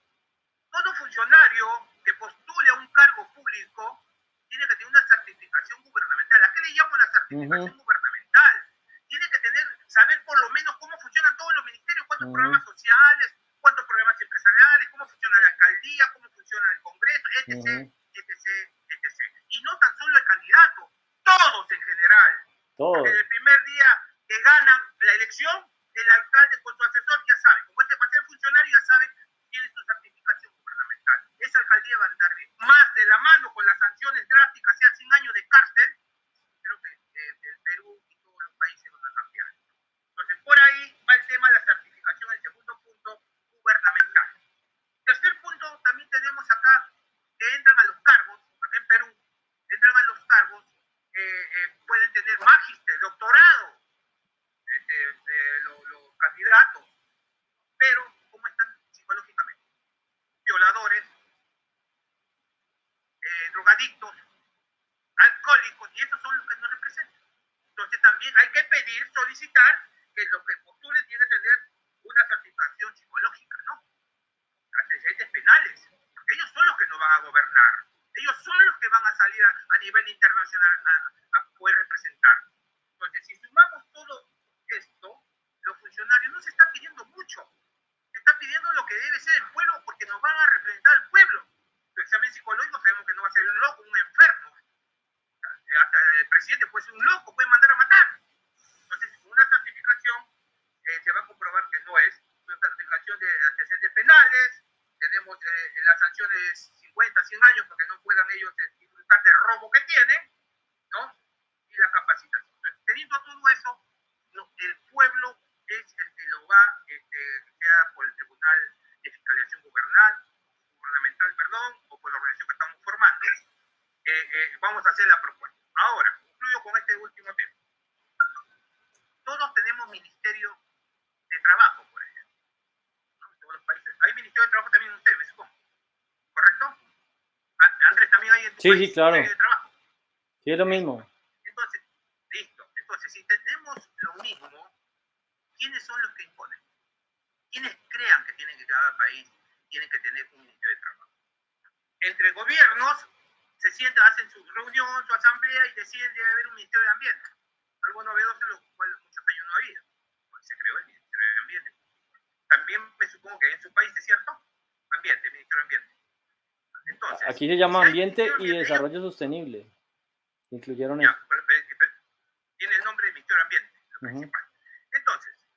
Todo funcionario que postule a un cargo público tiene que tener una certificación gubernamental. ¿A qué le llamo la certificación gubernamental? Tiene que saber por lo menos cómo funcionan todos los ministerios, cuántos programas sociales, cuántos programas empresariales, cómo funciona la alcaldía, cómo funciona el Congreso, etc, etc, etc. Y no tan solo el candidato, todos en general. Porque el primer día que ganan la elección, el alcalde con su asesor ya sabe, como este va a ser funcionario, ya sabe, tiene su certificación gubernamental. Esa alcaldía va a andar bien. Más de la mano con las sanciones drásticas, sea 100 años de cárcel, creo que el Perú y todos los países van a cambiar. Entonces, por ahí va el tema de la certificación, el segundo punto, gubernamental. Tercer punto, también tenemos acá que entran a los cargos, acá en Perú, entran a los cargos, pueden tener magíster, doctorado, los candidatos, pero ¿cómo están psicológicamente? Violadores, drogadictos, alcohólicos, y esos son los que nos representan. Entonces también hay que pedir, solicitar que los que postulen tienen que tener una certificación psicológica, ¿no? Antecedentes penales, porque ellos son los que nos van a gobernar. Ellos son los que van a salir a nivel internacional a poder representar. Entonces, si sumamos todo esto, los funcionarios no se están pidiendo mucho. Se está pidiendo lo que debe ser el pueblo porque nos van a representar al pueblo. El examen psicológico sabemos que no va a ser un loco, un enfermo. Hasta el presidente puede ser un loco, puede mandar a matar. Entonces, con una certificación se va a comprobar que no es una certificación de antecedentes penales. Tenemos las sanciones 50, 100 años porque no puedan ellos disfrutar del robo que tienen, ¿no? Y la capacitación. Entonces, teniendo todo eso, no, el pueblo es el que lo va, sea por el Tribunal de Fiscalización Gubernamental, o por la organización que estamos formando, vamos a hacer la propuesta. Ahora, concluyo con este último tema. Todos tenemos ministerio de trabajo, por ejemplo, ¿no? En todos los países. Hay ministerio de trabajo también en ustedes, me supongo. ¿Correcto? Andrés, también hay en tu país claro. ministerio de trabajo. Sí, es lo mismo. Entonces, listo. Entonces, si tenemos lo mismo, ¿quiénes son los que imponen? ¿Quiénes crean que tienen que cada país tiene que tener un ministerio de trabajo? Entre gobiernos se sientan, hacen su reunión, su asamblea y deciden debe haber un ministerio de ambiente. Algo novedoso, lo cual muchos años no ha habido. Pues se creó el ministerio de ambiente. También me supongo que en su país, ¿es cierto? Ambiente, ministerio de ambiente. Entonces, aquí se llama si Ambiente y Desarrollo Sostenible. Incluyeron ya, eso. pero tiene el nombre de ministerio de ambiente, lo principal. Entonces,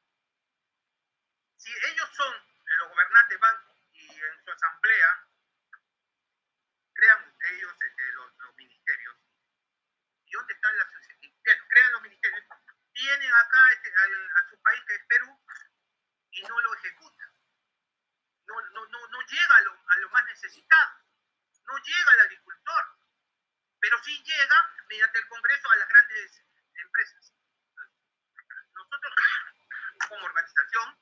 si ellos son los gobernantes bancos y en su asamblea crean ellos los ministerios, ¿y dónde están las crean los ministerios? Vienen acá a su país que es Perú y no lo ejecutan. No llega a lo más necesitado, no llega al agricultor, pero sí llega mediante el Congreso a las grandes empresas. Nosotros, como organización,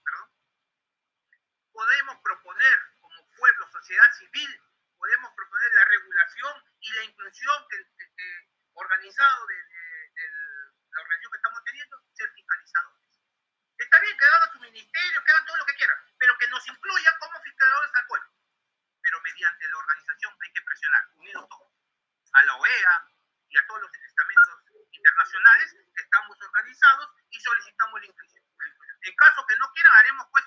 podemos proponer como pueblo, sociedad civil, podemos proponer la regulación y la inclusión organizado de la organización que estamos teniendo, ser fiscalizadores. Está bien que hagan su ministerio, que hagan todo lo que quieran, pero que nos incluyan como fiscalizadores al pueblo. Pero mediante la organización hay que presionar, unidos todos, a la OEA y a todos los estamentos internacionales que estamos organizados y solicitamos la inclusión. En caso que no quieran, haremos pues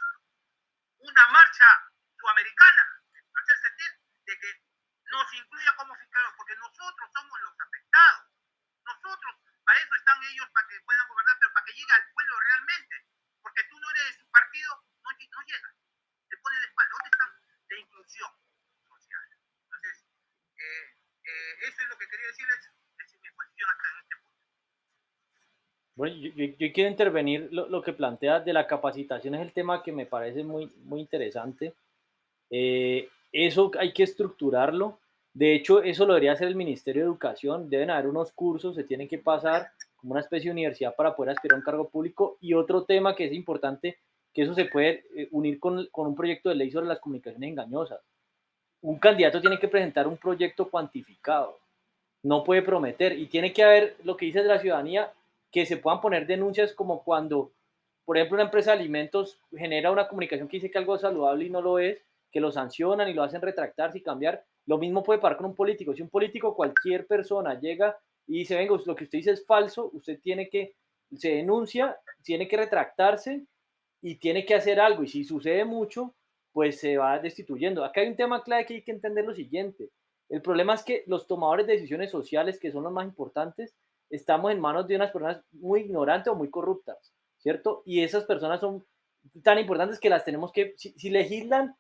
una marcha sudamericana, hacer sentir de que nos incluya como fiscales, porque nosotros somos los afectados. Nosotros, para eso están ellos, para que puedan gobernar, pero para que llegue al pueblo realmente. Porque tú no eres de su partido, no llega. Te pone de espalda. ¿Dónde está la inclusión social? Entonces, eso es lo que quería decirles. Esa es mi posición hasta Bueno, yo quiero intervenir lo que plantea de la capacitación, es el tema que me parece muy interesante. Eso hay que estructurarlo. De hecho, eso lo debería hacer el Ministerio de Educación. Deben haber unos cursos, se tienen que pasar como una especie de universidad para poder aspirar a un cargo público. Y otro tema que es importante, que eso se puede unir con un proyecto de ley sobre las comunicaciones engañosas. Un candidato tiene que presentar un proyecto cuantificado, no puede prometer y tiene que haber lo que dice de la ciudadanía, que se puedan poner denuncias como cuando, por ejemplo, una empresa de alimentos genera una comunicación que dice que algo es saludable y no lo es, que lo sancionan y lo hacen retractarse y cambiar. Lo mismo puede pasar con un político. Si un político, cualquier persona llega y dice, venga, lo que usted dice es falso, usted tiene que, se denuncia, tiene que retractarse y tiene que hacer algo. Y si sucede mucho, pues se va destituyendo. Acá hay un tema clave que hay que entender lo siguiente. El problema es que los tomadores de decisiones sociales, que son los más importantes, estamos en manos de unas personas muy ignorantes o muy corruptas, ¿cierto? Y esas personas son tan importantes que las tenemos que, si legislan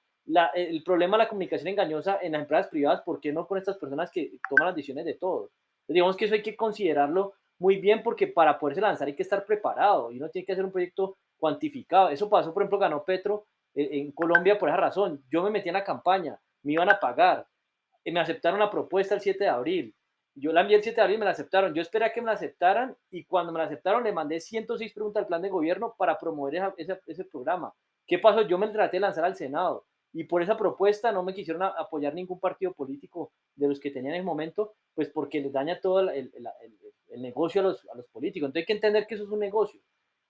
el problema de la comunicación engañosa en las empresas privadas, ¿por qué no con estas personas que toman las decisiones de todos? Entonces, digamos que eso hay que considerarlo muy bien porque para poderse lanzar hay que estar preparado y uno tiene que hacer un proyecto cuantificado. Eso pasó, por ejemplo, ganó Petro en Colombia por esa razón. Yo me metí en la campaña, me iban a pagar, me aceptaron la propuesta el 7 de abril. Yo la envié el 7 de abril, me la aceptaron. Yo esperé a que me la aceptaran y cuando me la aceptaron le mandé 106 preguntas al plan de gobierno para promover ese programa. ¿Qué pasó? Yo me traté de lanzar al Senado y por esa propuesta no me quisieron apoyar ningún partido político de los que tenían en el momento, pues porque les daña todo el negocio a los políticos. Entonces hay que entender que eso es un negocio.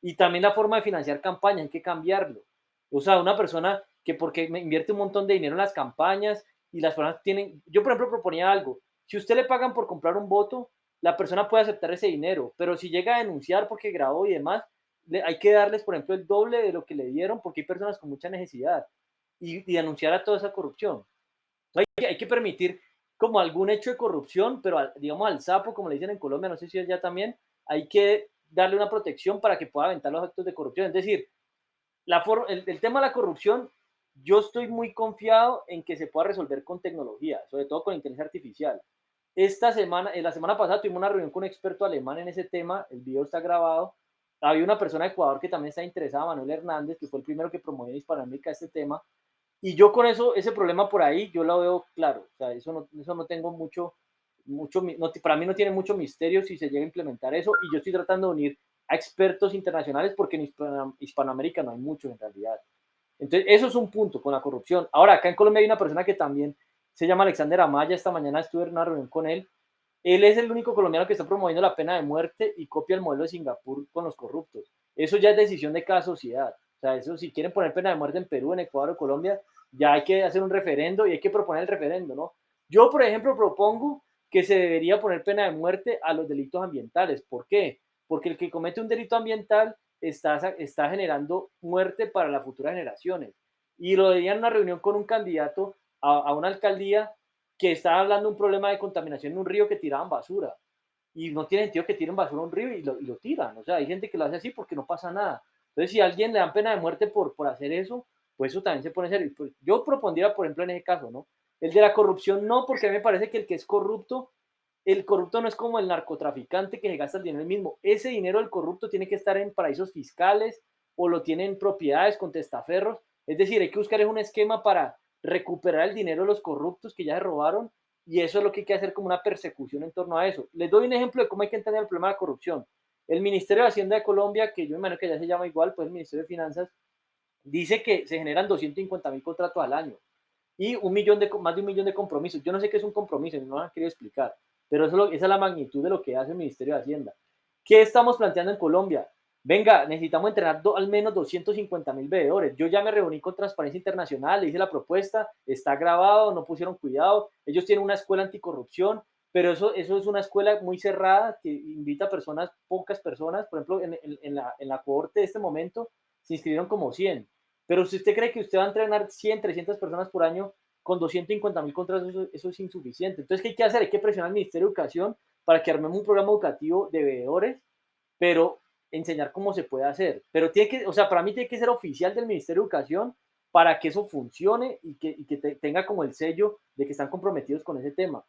Y también la forma de financiar campaña, hay que cambiarlo. O sea, una persona que porque me invierte un montón de dinero en las campañas y las personas tienen, yo por ejemplo proponía algo, si usted le pagan por comprar un voto, la persona puede aceptar ese dinero, pero si llega a denunciar porque grabó y demás, hay que darles, por ejemplo, el doble de lo que le dieron porque hay personas con mucha necesidad y denunciar a toda esa corrupción. Hay que permitir como algún hecho de corrupción, pero digamos al sapo, como le dicen en Colombia, no sé si allá también, hay que darle una protección para que pueda aventar los actos de corrupción. Es decir, el tema de la corrupción, yo estoy muy confiado en que se pueda resolver con tecnología, sobre todo con inteligencia artificial. Esta semana, la semana pasada tuvimos una reunión con un experto alemán en ese tema, el video está grabado. Había una persona de Ecuador que también está interesada, Manuel Hernández, que fue el primero que promovió en Hispanoamérica este tema. Y yo con eso, ese problema por ahí, yo lo veo claro. O sea, eso no tengo no, para mí no tiene mucho misterio si se llega a implementar eso. Y yo estoy tratando de unir a expertos internacionales porque en Hispanoamérica no hay mucho en realidad. Entonces, eso es un punto con la corrupción. Ahora, acá en Colombia hay una persona que también se llama Alexander Amaya. Esta mañana estuve en una reunión con él. Él es el único colombiano que está promoviendo la pena de muerte y copia el modelo de Singapur con los corruptos. Eso ya es decisión de cada sociedad. O sea, eso si quieren poner pena de muerte en Perú, en Ecuador o Colombia, ya hay que hacer un referendo y hay que proponer el referendo, ¿no? Yo, por ejemplo, propongo que se debería poner pena de muerte a los delitos ambientales. ¿Por qué? Porque el que comete un delito ambiental está generando muerte para las futuras generaciones. Y lo diría en una reunión con un candidato a una alcaldía que estaba hablando de un problema de contaminación en un río que tiraban basura. Y no tiene sentido que tiren basura a un río y lo tiran. O sea, hay gente que lo hace así porque no pasa nada. Entonces, si a alguien le dan pena de muerte por hacer eso, pues eso también se pone serio. Pues yo propondría, por ejemplo, en ese caso, ¿no? El de la corrupción no, porque a mí me parece que el que es corrupto, el corrupto no es como el narcotraficante que se gasta el dinero él mismo. Ese dinero del corrupto tiene que estar en paraísos fiscales o lo tiene en propiedades con testaferros. Es decir, hay que buscar un esquema para recuperar el dinero de los corruptos que ya se robaron y eso es lo que hay que hacer como una persecución en torno a eso. Les doy un ejemplo de cómo hay que entender el problema de la corrupción. El Ministerio de Hacienda de Colombia, que yo imagino que ya se llama igual, pues el Ministerio de Finanzas, dice que se generan 250.000 contratos al año y más de un millón de compromisos. Yo no sé qué es un compromiso, no lo han querido explicar, pero esa es la magnitud de lo que hace el Ministerio de Hacienda. ¿Qué estamos planteando en Colombia? Venga, necesitamos entrenar al menos 250.000 veedores. Yo ya me reuní con Transparencia Internacional, le hice la propuesta, está grabado, no pusieron cuidado. Ellos tienen una escuela anticorrupción, pero eso es una escuela muy cerrada que invita a personas, pocas personas. Por ejemplo, en la cohorte de este momento se inscribieron como 100. Pero si usted cree que usted va a entrenar 100, 300 personas por año con 250.000 contratos, eso es insuficiente. Entonces, ¿qué hay que hacer? Hay que presionar al Ministerio de Educación para que armemos un programa educativo de veedores, pero enseñar cómo se puede hacer. Pero tiene que, o sea, para mí tiene que ser oficial del Ministerio de Educación para que eso funcione y que tenga como el sello de que están comprometidos con ese tema.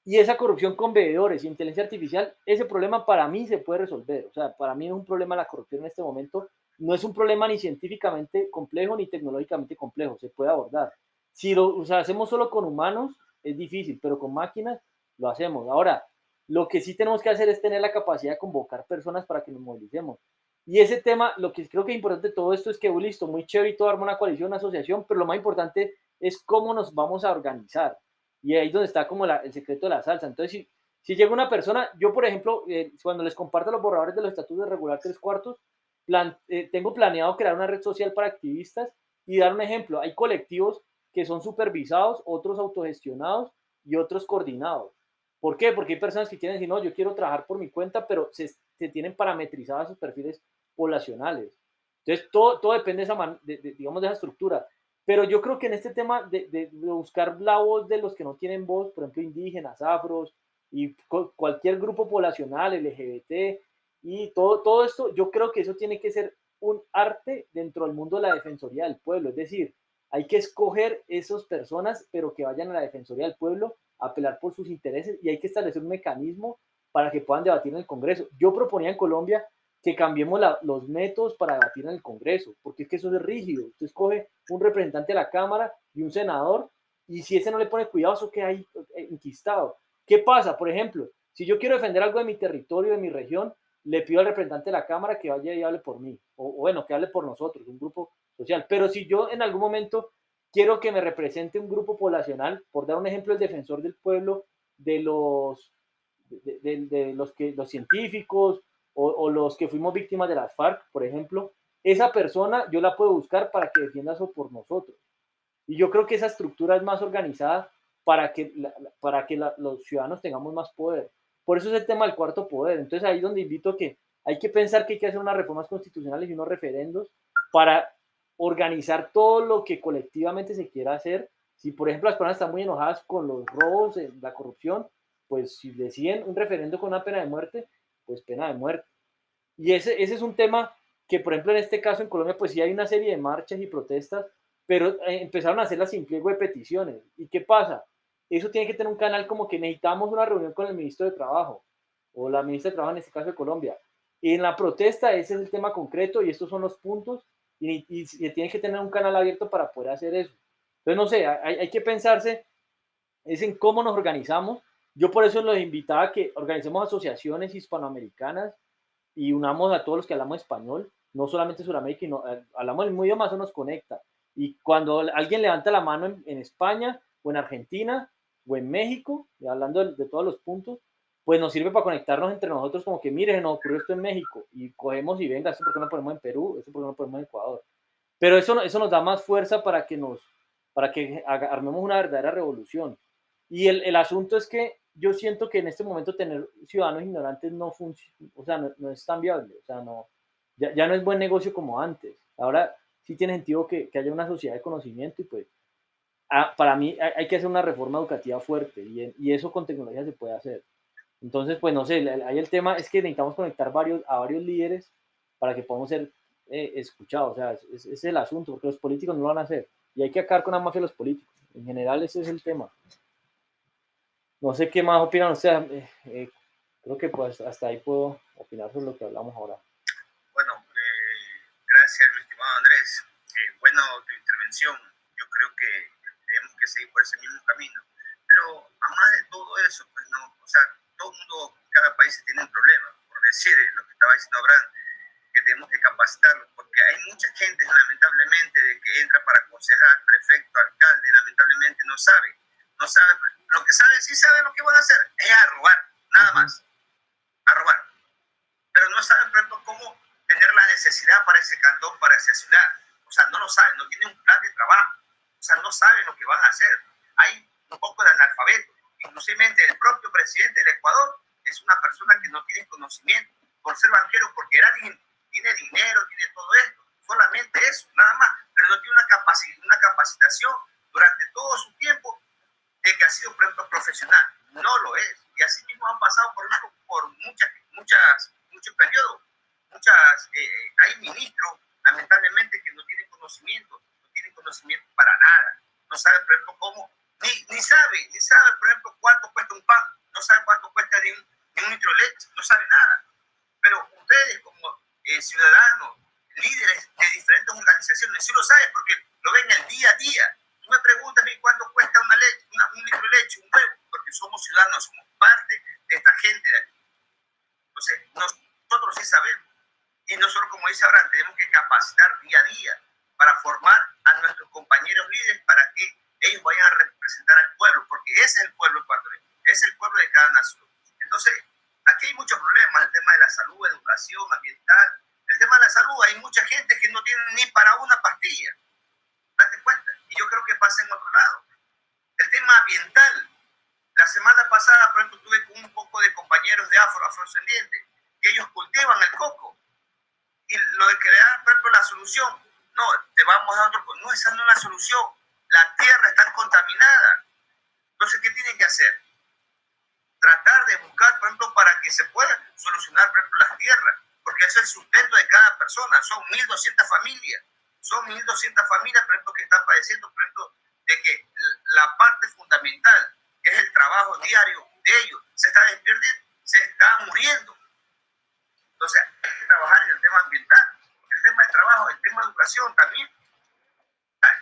Y esa corrupción con veedores y inteligencia artificial, ese problema para mí se puede resolver. O sea, para mí es un problema la corrupción en este momento. No es un problema ni científicamente complejo ni tecnológicamente complejo, se puede abordar. Si lo o sea, hacemos solo con humanos, es difícil, pero con máquinas lo hacemos. Ahora, lo que sí tenemos que hacer es tener la capacidad de convocar personas para que nos movilicemos. Y ese tema, lo que creo que es importante de todo esto es que, listo, muy chévere y todo, arma una coalición, una asociación, pero lo más importante es cómo nos vamos a organizar. Y ahí es donde está como el secreto de la salsa. Entonces, si llega una persona, yo por ejemplo, cuando les comparto los borradores de los estatutos de regular tres cuartos, tengo planeado crear una red social para activistas y dar un ejemplo. Hay colectivos que son supervisados, otros autogestionados y otros coordinados. ¿Por qué? Porque hay personas que quieren decir, no, yo quiero trabajar por mi cuenta, pero se tienen parametrizadas sus perfiles poblacionales. Entonces, todo depende de esa, digamos, de esa estructura. Pero yo creo que en este tema de buscar la voz de los que no tienen voz, por ejemplo, indígenas, afros y cualquier grupo poblacional, LGBT y todo esto, yo creo que eso tiene que ser un arte dentro del mundo de la Defensoría del Pueblo. Es decir, hay que escoger esas personas, pero que vayan a la Defensoría del Pueblo a apelar por sus intereses y hay que establecer un mecanismo para que puedan debatir en el Congreso. Yo proponía en Colombia que cambiemos los métodos para debatir en el Congreso, porque es que eso es rígido. Usted escoge un representante de la Cámara y un senador, y si ese no le pone cuidado, eso queda ahí enquistado. ¿Qué pasa? Por ejemplo, si yo quiero defender algo de mi territorio, de mi región, le pido al representante de la Cámara que vaya y hable por mí, o bueno, que hable por nosotros, un grupo social. Pero si yo en algún momento quiero que me represente un grupo poblacional, por dar un ejemplo, el defensor del pueblo, de los científicos, o los que fuimos víctimas de las FARC, por ejemplo, esa persona yo la puedo buscar para que defienda eso por nosotros. Y yo creo que esa estructura es más organizada para que los ciudadanos tengamos más poder. Por eso es el tema del cuarto poder. Entonces ahí es donde invito que hay que pensar que hay que hacer unas reformas constitucionales y unos referendos para organizar todo lo que colectivamente se quiera hacer. Si por ejemplo las personas están muy enojadas con los robos, la corrupción, pues si deciden un referendo con una pena de muerte, pues pena de muerte. Y ese es un tema que, por ejemplo, en este caso en Colombia, pues sí hay una serie de marchas y protestas, pero empezaron a hacerlas sin pliego de peticiones. ¿Y qué pasa? Eso tiene que tener un canal como que necesitamos una reunión con el ministro de Trabajo o la ministra de Trabajo, en este caso de Colombia. Y en la protesta ese es el tema concreto y estos son los puntos y tiene que tener un canal abierto para poder hacer eso. Entonces, no sé, hay que pensarse es en cómo nos organizamos. Yo por eso los invitaba a que organicemos asociaciones hispanoamericanas y unamos a todos los que hablamos español, no solamente Sudamérica, hablamos el mismo idioma, eso nos conecta. Y cuando alguien levanta la mano en España o en Argentina o en México, y hablando de todos los puntos, pues nos sirve para conectarnos entre nosotros como que, mire, nos ocurrió esto en México y cogemos y venga, esto por qué no ponemos en Perú, esto por qué no ponemos en Ecuador. Pero eso nos da más fuerza para que armemos una verdadera revolución. Y el asunto es que yo siento que en este momento tener ciudadanos ignorantes no funciona, o sea, no es tan viable, o sea, no, ya no es buen negocio como antes. Ahora sí tiene sentido que haya una sociedad de conocimiento y pues para mí hay que hacer una reforma educativa fuerte y eso con tecnología se puede hacer. Entonces, pues no sé, ahí el tema es que necesitamos conectar a varios líderes para que podamos ser escuchados. O sea, es el asunto, porque los políticos no lo van a hacer. Y hay que acabar con la mafia de los políticos. En general, ese es el tema. No sé qué más opinan ustedes. Creo que pues hasta ahí puedo opinar sobre lo que hablamos ahora. Bueno, gracias, mi estimado Andrés. Bueno, tu intervención. Yo creo que tenemos que seguir por ese mismo camino. Pero además de todo eso, pues no, o sea, todo el mundo, cada país tiene un problema. Por decir lo que estaba diciendo Abraham, que tenemos que capacitarlos, porque hay mucha gente, lamentablemente, de que entra para concejal, prefecto, alcalde, lamentablemente no sabe, lo que sabe, sí sabe lo que van a hacer, es a robar, nada más, a robar. Pero no saben, por ejemplo, cómo tener la necesidad para ese cantón, para esa ciudad. O sea, no lo saben, no tienen un plan de trabajo. O sea, no saben lo que van a hacer. Hay un poco de analfabeto. Inclusive el propio presidente del Ecuador es una persona que no tiene conocimiento por ser banquero, porque tiene dinero, tiene todo esto. Solamente eso, nada más. Pero no tiene una capacitación durante todo su tiempo de que ha sido, por ejemplo, profesional. No lo es. Y así mismo han pasado por muchos periodos. Hay ministros, lamentablemente, que no tienen conocimiento para nada. No saben, por ejemplo, cómo, ni sabe, por ejemplo, cuánto cuesta un pan. no sabe nada. Pero ustedes como ciudadanos, líderes de diferentes organizaciones, sí lo saben porque lo ven el día a día. Tú me preguntas a mí cuánto cuesta un litro de leche, un huevo, porque somos ciudadanos, somos parte de esta gente de aquí. Entonces, nosotros sí sabemos. Y nosotros, como dice Abraham, tenemos que capacitar día a día para formar a nuestros compañeros líderes para que ellos vayan a representar al pueblo, porque ese es el pueblo ecuatoriano, es el pueblo de cada nación. Entonces, aquí hay muchos problemas, el tema de la salud, educación, ambiental. El tema de la salud, hay mucha gente que no tiene ni para una pastilla. Date cuenta. Y yo creo que pasa en otro lado. El tema ambiental. La semana pasada, por ejemplo, estuve con un poco de compañeros de afrodescendientes, que ellos cultivan el coco. Y lo de que le dan, por ejemplo, la solución, no, te vamos a otro, no, esa no es la solución. La tierra está contaminada. Entonces, ¿qué tienen que hacer? Tratar de buscar, por ejemplo, para que se pueda solucionar, por ejemplo, las tierras, porque eso es el sustento de cada persona. Son 1.200 familias. Son 1.200 familias, por ejemplo, que están padeciendo, por ejemplo, de que la parte fundamental, que es el trabajo diario de ellos, se está desperdiendo, se está muriendo. Entonces, hay que trabajar en el tema ambiental, el tema de trabajo, el tema de educación también.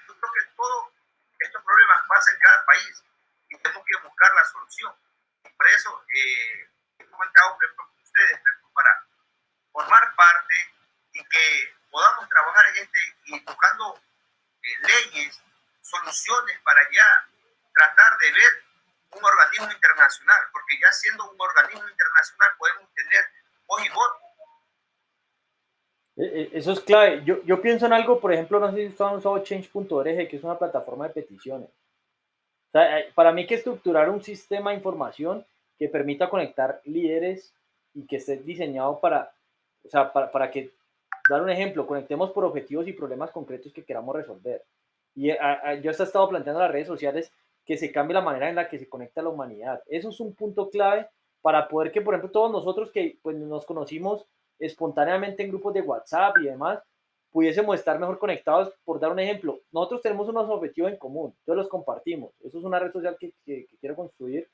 Yo creo que todos estos problemas pasan en cada país y tenemos que buscar la solución. Por eso he comentado, por ejemplo, con ustedes, para formar parte y que podamos trabajar en y buscando leyes, soluciones para ya tratar de ver un organismo internacional, porque ya siendo un organismo internacional podemos tener voz y voto. Eso es clave. Yo pienso en algo, por ejemplo, no sé si ustedes han usado change.org, que es una plataforma de peticiones. O sea, para mí hay que estructurar un sistema de información que permita conectar líderes y que esté diseñado para, o sea, para que, dar un ejemplo, conectemos por objetivos y problemas concretos que queramos resolver. Y yo he estado planteando en las redes sociales que se cambie la manera en la que se conecta la humanidad. Eso es un punto clave para poder que, por ejemplo, todos nosotros que pues, nos conocimos espontáneamente en grupos de WhatsApp y demás, pudiésemos estar mejor conectados. Por dar un ejemplo, nosotros tenemos unos objetivos en común, entonces los compartimos. Eso es una red social que quiero construir.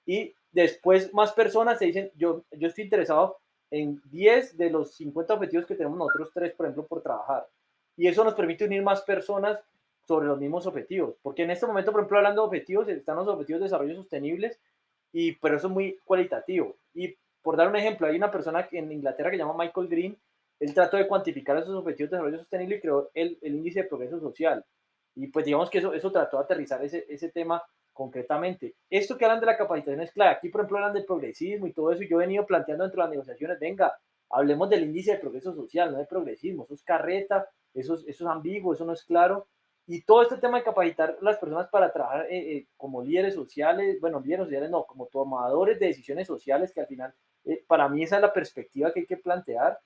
Y después más personas se dicen, yo estoy interesado en 10 de los 50 objetivos que tenemos nosotros tres, por ejemplo, por trabajar. Y eso nos permite unir más personas sobre los mismos objetivos. Porque en este momento, por ejemplo, hablando de objetivos, están los objetivos de desarrollo sostenibles, pero eso es muy cualitativo. Y por dar un ejemplo, hay una persona en Inglaterra que se llama Michael Green. Él trató de cuantificar esos objetivos de desarrollo sostenible y creó el índice de progreso social. Y pues digamos que eso trató de aterrizar ese tema concretamente. Esto que hablan de la capacitación es clave. Aquí, por ejemplo, hablan del progresismo y todo eso. Y yo he venido planteando dentro de las negociaciones, venga, hablemos del índice de progreso social, no de progresismo. Eso es carreta, eso es ambiguo, eso no es claro. Y todo este tema de capacitar a las personas para trabajar como líderes sociales, bueno, líderes sociales no, como tomadores de decisiones sociales, que al final, para mí esa es la perspectiva que hay que plantear.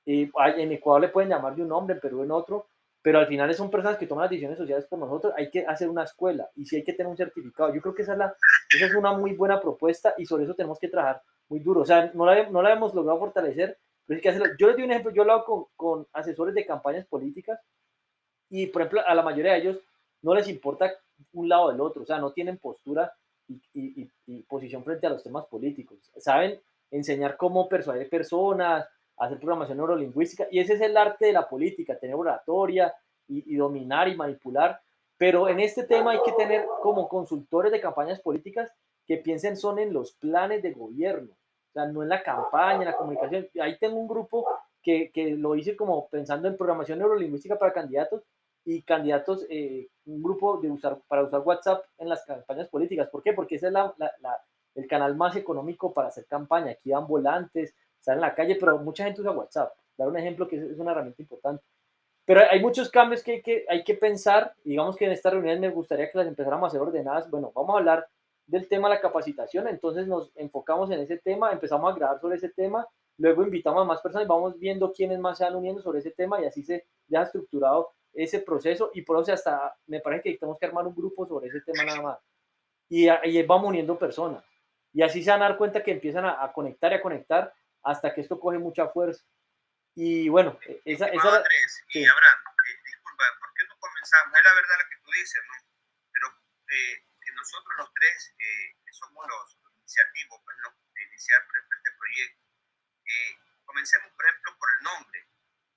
En Ecuador le pueden llamar de un nombre, en Perú en otro, pero al final son personas que toman las decisiones sociales por nosotros. Hay que hacer una escuela y sí hay que tener un certificado. Yo creo que esa es una muy buena propuesta y sobre eso tenemos que trabajar muy duro. O sea, no la hemos logrado fortalecer, pero hay que hacerlo. Yo les doy un ejemplo, yo he hablado con asesores de campañas políticas y, por ejemplo, a la mayoría de ellos no les importa un lado del otro, o sea, no tienen postura y posición frente a los temas políticos. Saben enseñar cómo persuadir personas, hacer programación neurolingüística, y ese es el arte de la política, tener oratoria y dominar y manipular. Pero en este tema hay que tener como consultores de campañas políticas que piensen son en los planes de gobierno, o sea, no en la campaña, en la comunicación. Ahí tengo un grupo que lo hice como pensando en programación neurolingüística para candidatos y candidatos, un grupo para usar WhatsApp en las campañas políticas. ¿Por qué? Porque ese es el canal más económico para hacer campaña. Aquí dan volantes, están en la calle, pero mucha gente usa WhatsApp. Dar un ejemplo que es una herramienta importante. Pero hay muchos cambios que hay que pensar. Digamos que en esta reunión me gustaría que las empezáramos a hacer ordenadas. Bueno, vamos a hablar del tema de la capacitación, entonces nos enfocamos en ese tema, empezamos a grabar sobre ese tema, luego invitamos a más personas y vamos viendo quiénes más se van uniendo sobre ese tema y así se ya ha estructurado ese proceso y por eso hasta me parece que tenemos que armar un grupo sobre ese tema nada más. Y ahí vamos uniendo personas. Y así se van a dar cuenta que empiezan a conectar y a conectar hasta que esto coge mucha fuerza. Y bueno, esa Andrés y sí. Abraham, disculpa, ¿por qué no comenzamos? Es la verdad lo que tú dices, ¿no? Pero que nosotros los tres que somos los iniciativos, pues, ¿no? De iniciar este proyecto proyecto. Comencemos, por ejemplo, por el nombre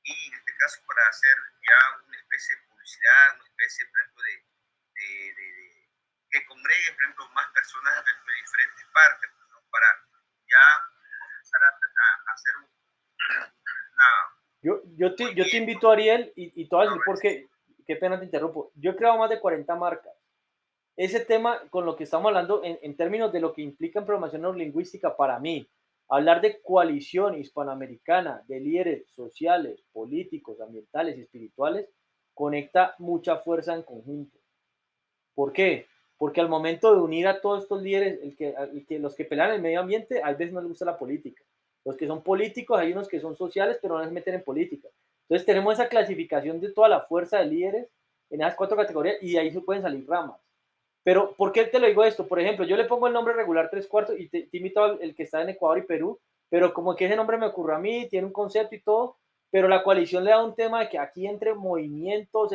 y en este caso para hacer ya una especie de publicidad, una especie, por ejemplo, que congregue, por ejemplo, más personas de diferentes partes, ¿no? Para ya comenzar a hacer una... Yo te invito, Ariel, y te voy a decir por qué, qué pena te interrumpo. Yo he creado más de 40 marcas. Ese tema con lo que estamos hablando en términos de lo que implica en programación neurolingüística para mí, hablar de coalición hispanoamericana, de líderes sociales, políticos, ambientales y espirituales, conecta mucha fuerza en conjunto. ¿Por qué? Porque al momento de unir a todos estos líderes, los que pelean el medio ambiente, a veces no les gusta la política. Los que son políticos, hay unos que son sociales, pero no les meten en política. Entonces tenemos esa clasificación de toda la fuerza de líderes en esas 4 categorías y de ahí se pueden salir ramas. Pero, ¿por qué te lo digo esto? Por ejemplo, yo le pongo el nombre regular 3/4 y te invito al el que está en Ecuador y Perú, pero como que ese nombre me ocurrió a mí, tiene un concepto y todo, pero la coalición le da un tema de que aquí entre movimientos,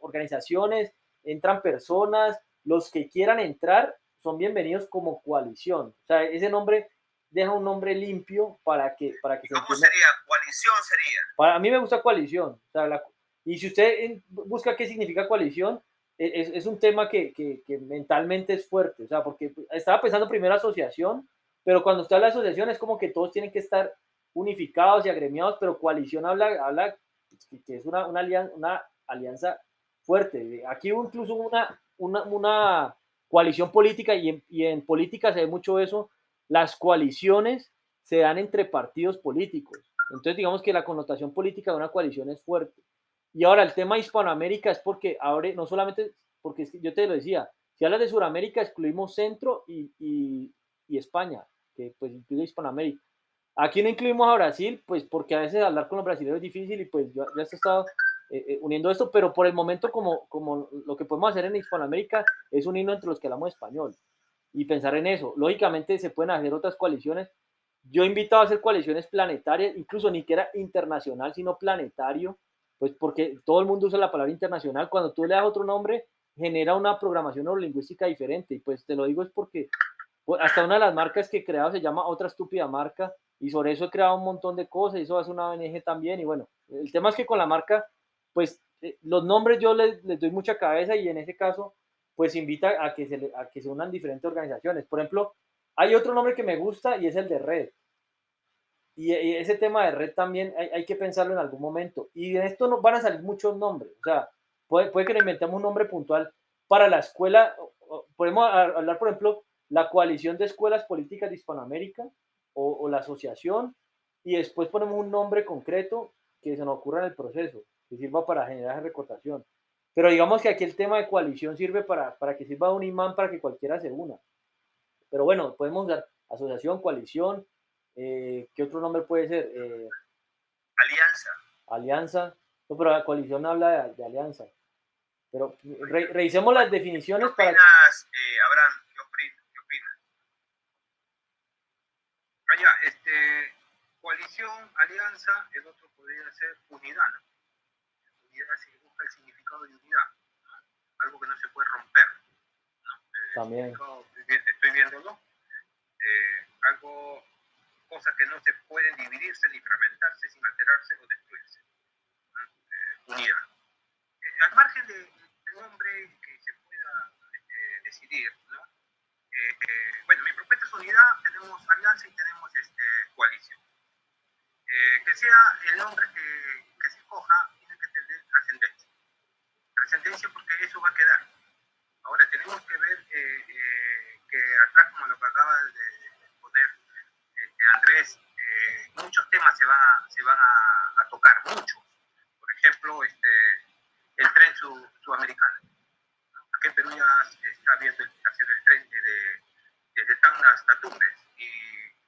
organizaciones, entran personas, los que quieran entrar son bienvenidos como coalición. O sea, ese nombre deja un nombre limpio para que se ¿Cómo entienda. sería? Coalición sería. Para mí me gusta coalición. O sea, y si usted busca qué significa coalición, es un tema que mentalmente es fuerte. O sea, porque estaba pensando primero asociación, pero cuando usted habla de asociación es como que todos tienen que estar unificados y agremiados, pero coalición habla que es una alianza fuerte. Aquí incluso una coalición política y en política se ve mucho eso. Las coaliciones se dan entre partidos políticos. Entonces, digamos que la connotación política de una coalición es fuerte. Y ahora el tema Hispanoamérica es porque abre, no solamente, porque es que yo te lo decía, si hablas de Sudamérica, excluimos Centro y España, que pues incluye Hispanoamérica. Aquí no incluimos a Brasil, pues porque a veces hablar con los brasileños es difícil y pues yo ya he estado uniendo esto, pero por el momento como lo que podemos hacer en Hispanoamérica es unirnos entre los que hablamos español y pensar en eso. Lógicamente se pueden hacer otras coaliciones. Yo he invitado a hacer coaliciones planetarias, incluso ni que era internacional, sino planetario, pues porque todo el mundo usa la palabra internacional. Cuando tú le das otro nombre, genera una programación neurolingüística diferente. Y pues te lo digo es porque pues, hasta una de las marcas que he creado se llama Otra Estúpida Marca y sobre eso he creado un montón de cosas y eso hace una ONG también. Y bueno, el tema es que con la marca, pues los nombres yo les doy mucha cabeza y en ese caso, pues invita a que se unan diferentes organizaciones. Por ejemplo, hay otro nombre que me gusta y es el de Red. Y ese tema de red también hay que pensarlo en algún momento. Y de esto nos van a salir muchos nombres. O sea, puede que le inventemos un nombre puntual para la escuela. Podemos hablar, por ejemplo, la coalición de escuelas políticas de Hispanoamérica o la asociación. Y después ponemos un nombre concreto que se nos ocurra en el proceso, que sirva para generar recortación. Pero digamos que aquí el tema de coalición sirve para que sirva de un imán para que cualquiera se una. Pero bueno, podemos usar asociación, coalición, ¿qué otro nombre puede ser? Alianza. Alianza. No, pero la coalición habla de alianza. Pero revisemos las definiciones ¿Qué opinas, Abraham? ¿Qué opinas? Coalición, alianza, el otro podría ser unidad, ¿no? Unidad se busca el significado de unidad, ¿no? Algo que no se puede romper, ¿no? También. Estoy viéndolo. Algo, cosas que no se pueden dividirse ni fragmentarse sin alterarse o destruirse, ¿no? Unidad. Al margen del nombre que se pueda decidir, ¿no? Bueno, mi propuesta es unidad, tenemos alianza y tenemos coalición. Que sea el nombre que se escoja, tiene que tener trascendencia. Trascendencia porque eso va a quedar. Ahora tenemos que ver que atrás, como lo que acaba de poner Andrés, muchos temas se van a tocar, muchos. Por ejemplo, el tren sudamericano. Aquí en Perú ya se está viendo hacer el tren desde Tacna hasta Tumbes. Y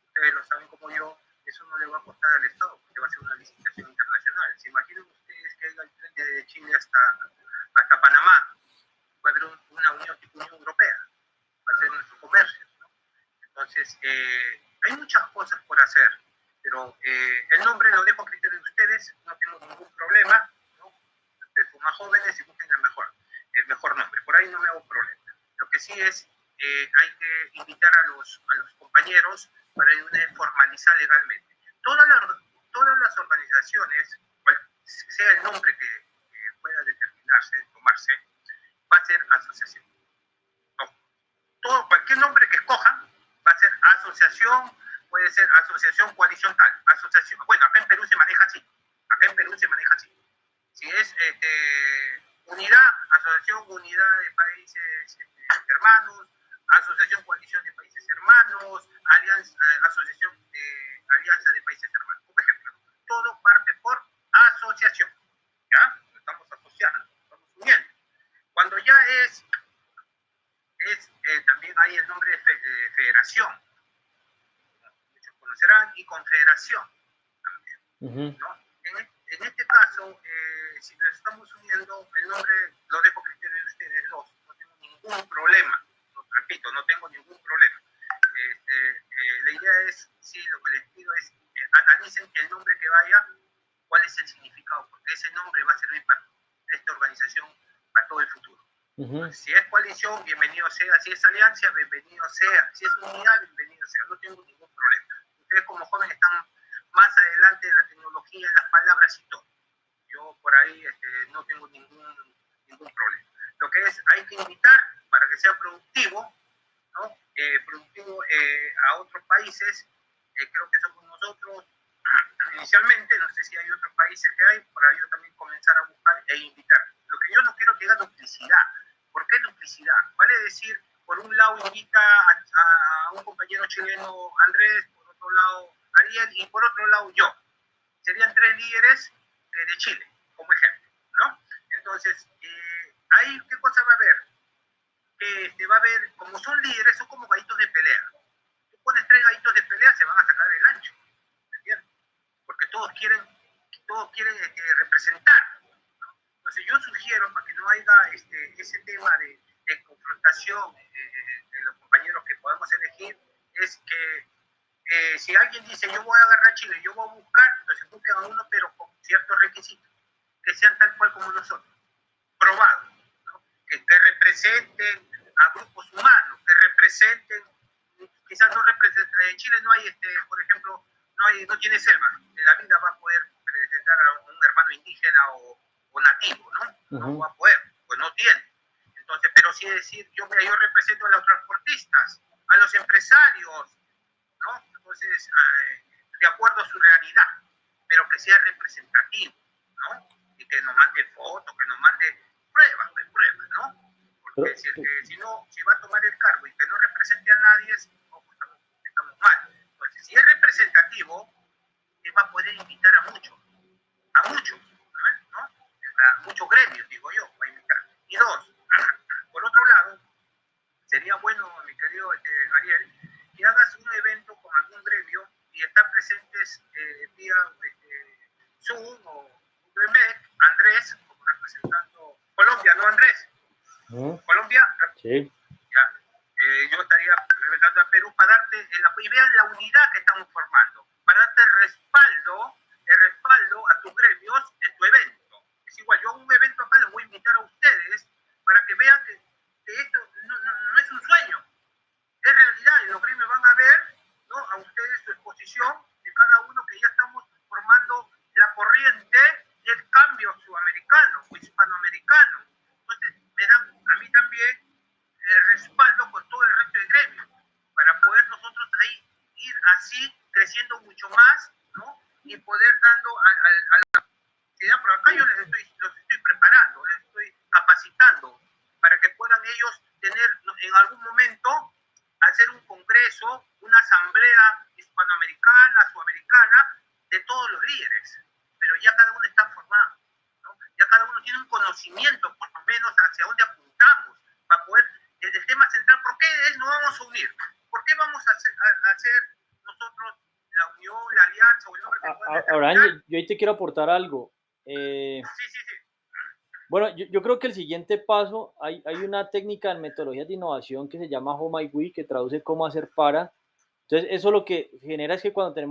ustedes lo saben como yo, eso no le va a costar al Estado, porque va a ser una licitación internacional. ¿Se imaginan ustedes que haya el tren desde Chile hasta Panamá? Va a haber una Unión Europea, va a ser nuestro comercio, ¿no? Entonces, hay muchas cosas por hacer, pero el nombre lo dejo a criterio de ustedes, no tengo ningún problema, ¿no? Ustedes son más jóvenes y busquen el mejor nombre, por ahí no me hago problema. Lo que sí es, hay que invitar a los compañeros para formalizar legalmente. Todas las organizaciones, cual sea el nombre que pueda determinarse, tomarse, va a ser asociación. Cualquier nombre que escojan va a ser asociación, puede ser asociación, coalición tal, asociación. Bueno, acá en Perú se maneja así. Si es unidad, asociación, unidad de países hermanos, asociación, coalición de países hermanos, asociación de alianza de países hermanos. Por ejemplo, todo parte por asociación. ¿Ya? Estamos asociando, estamos uniendo. Cuando ya es también hay el nombre de federación, muchos conocerán, y confederación también, ¿no? En este caso, si nos estamos uniendo, el nombre lo dejo a criterio de ustedes dos, no tengo ningún problema, repito, no tengo ningún problema. La idea es, sí, lo que les pido es analicen el nombre que vaya, cuál es el significado, porque ese nombre va a servir para esta organización para todo el futuro. Si es coalición, bienvenido sea. Si es alianza, bienvenido sea. Si es unidad, bienvenido sea. No tengo ningún problema. Ustedes como jóvenes están más adelante en la tecnología, en las palabras y todo. Yo por ahí no tengo ningún problema. Lo que es, hay que invitar para que sea productivo, ¿no? Productivo a otros países. Creo que somos nosotros inicialmente. No sé si hay otros países que hay, para yo también comenzar a buscar e invitar. Lo que yo no quiero que haya duplicidad. ¿Por qué duplicidad? Vale decir, por un lado invita a un compañero chileno, Andrés, por otro lado Ariel, y por otro lado yo. Serían 3 líderes de Chile, como ejemplo, ¿no? Entonces, ahí, ¿qué cosa va a haber? Que va a haber, como son líderes, son como gallitos de pelea. Tú pones 3 gallitos de pelea, se van a sacar del ancho, ¿me entiendes? Porque todos quieren representar. Entonces yo sugiero, para que no haya ese tema de confrontación de los compañeros que podamos elegir, es que si alguien dice yo voy a agarrar Chile, yo voy a buscar, entonces busquen a uno pero con ciertos requisitos, que sean tal cual como nosotros, probados, ¿no? que representen a grupos humanos, que representen, quizás no representen, en Chile no hay, por ejemplo, no tiene selva, en la vida va a poder presentar a un hermano indígena o nativo, ¿no? No va a poder, pues no tiene. Entonces, pero sí decir, yo represento a los transportistas, a los empresarios, ¿no? Entonces, de acuerdo a su realidad, pero que sea representativo, ¿no? Y que nos mande fotos, que nos mande pruebas, ¿no? Porque si va a tomar el cargo y que no represente a nadie, no, pues estamos mal. Entonces, si es representativo, va a poder invitar a muchos, ¿no? A muchos gremios, digo yo, va a invitar. Y 2, por otro lado, sería bueno, mi querido Ariel, que hagas un evento con algún gremio y están presentes vía Zoom o Google Meet, Andrés, como representando Colombia, ¿no, Andrés? ¿Colombia? Sí. Ya. Yo estaría representando a Perú para darte y vean la unidad que estamos formando, para darte el respaldo a tus gremios en tu evento. Es igual, yo a un evento acá los voy a invitar a ustedes para que vean que esto no es un sueño, es realidad, y los gremios van a ver, ¿no? A ustedes su exposición de cada uno, que ya estamos formando la corriente del cambio sudamericano o hispanoamericano. Entonces me dan a mí también el respaldo con todo el resto de gremios para poder nosotros ahí ir así creciendo mucho más, ¿no? Y poder dando a la sociedad. Por acá yo los estoy preparando, les estoy capacitando para que puedan ellos tener en algún momento hacer un congreso, una asamblea hispanoamericana, sudamericana, de todos los líderes, pero ya cada uno está formado, ¿no? Ya cada uno tiene un conocimiento, por lo menos hacia dónde apuntamos, para poder, el tema central, ¿por qué nos vamos a unir? ¿Por qué vamos a hacer nosotros la unión, la alianza o el nombre que pueda Abraham, yo ahí te quiero aportar algo. Sí. Bueno, yo creo que el siguiente paso, hay una técnica en metodologías de innovación que se llama How My We, que traduce cómo hacer para. Entonces, eso lo que genera es que cuando tenemos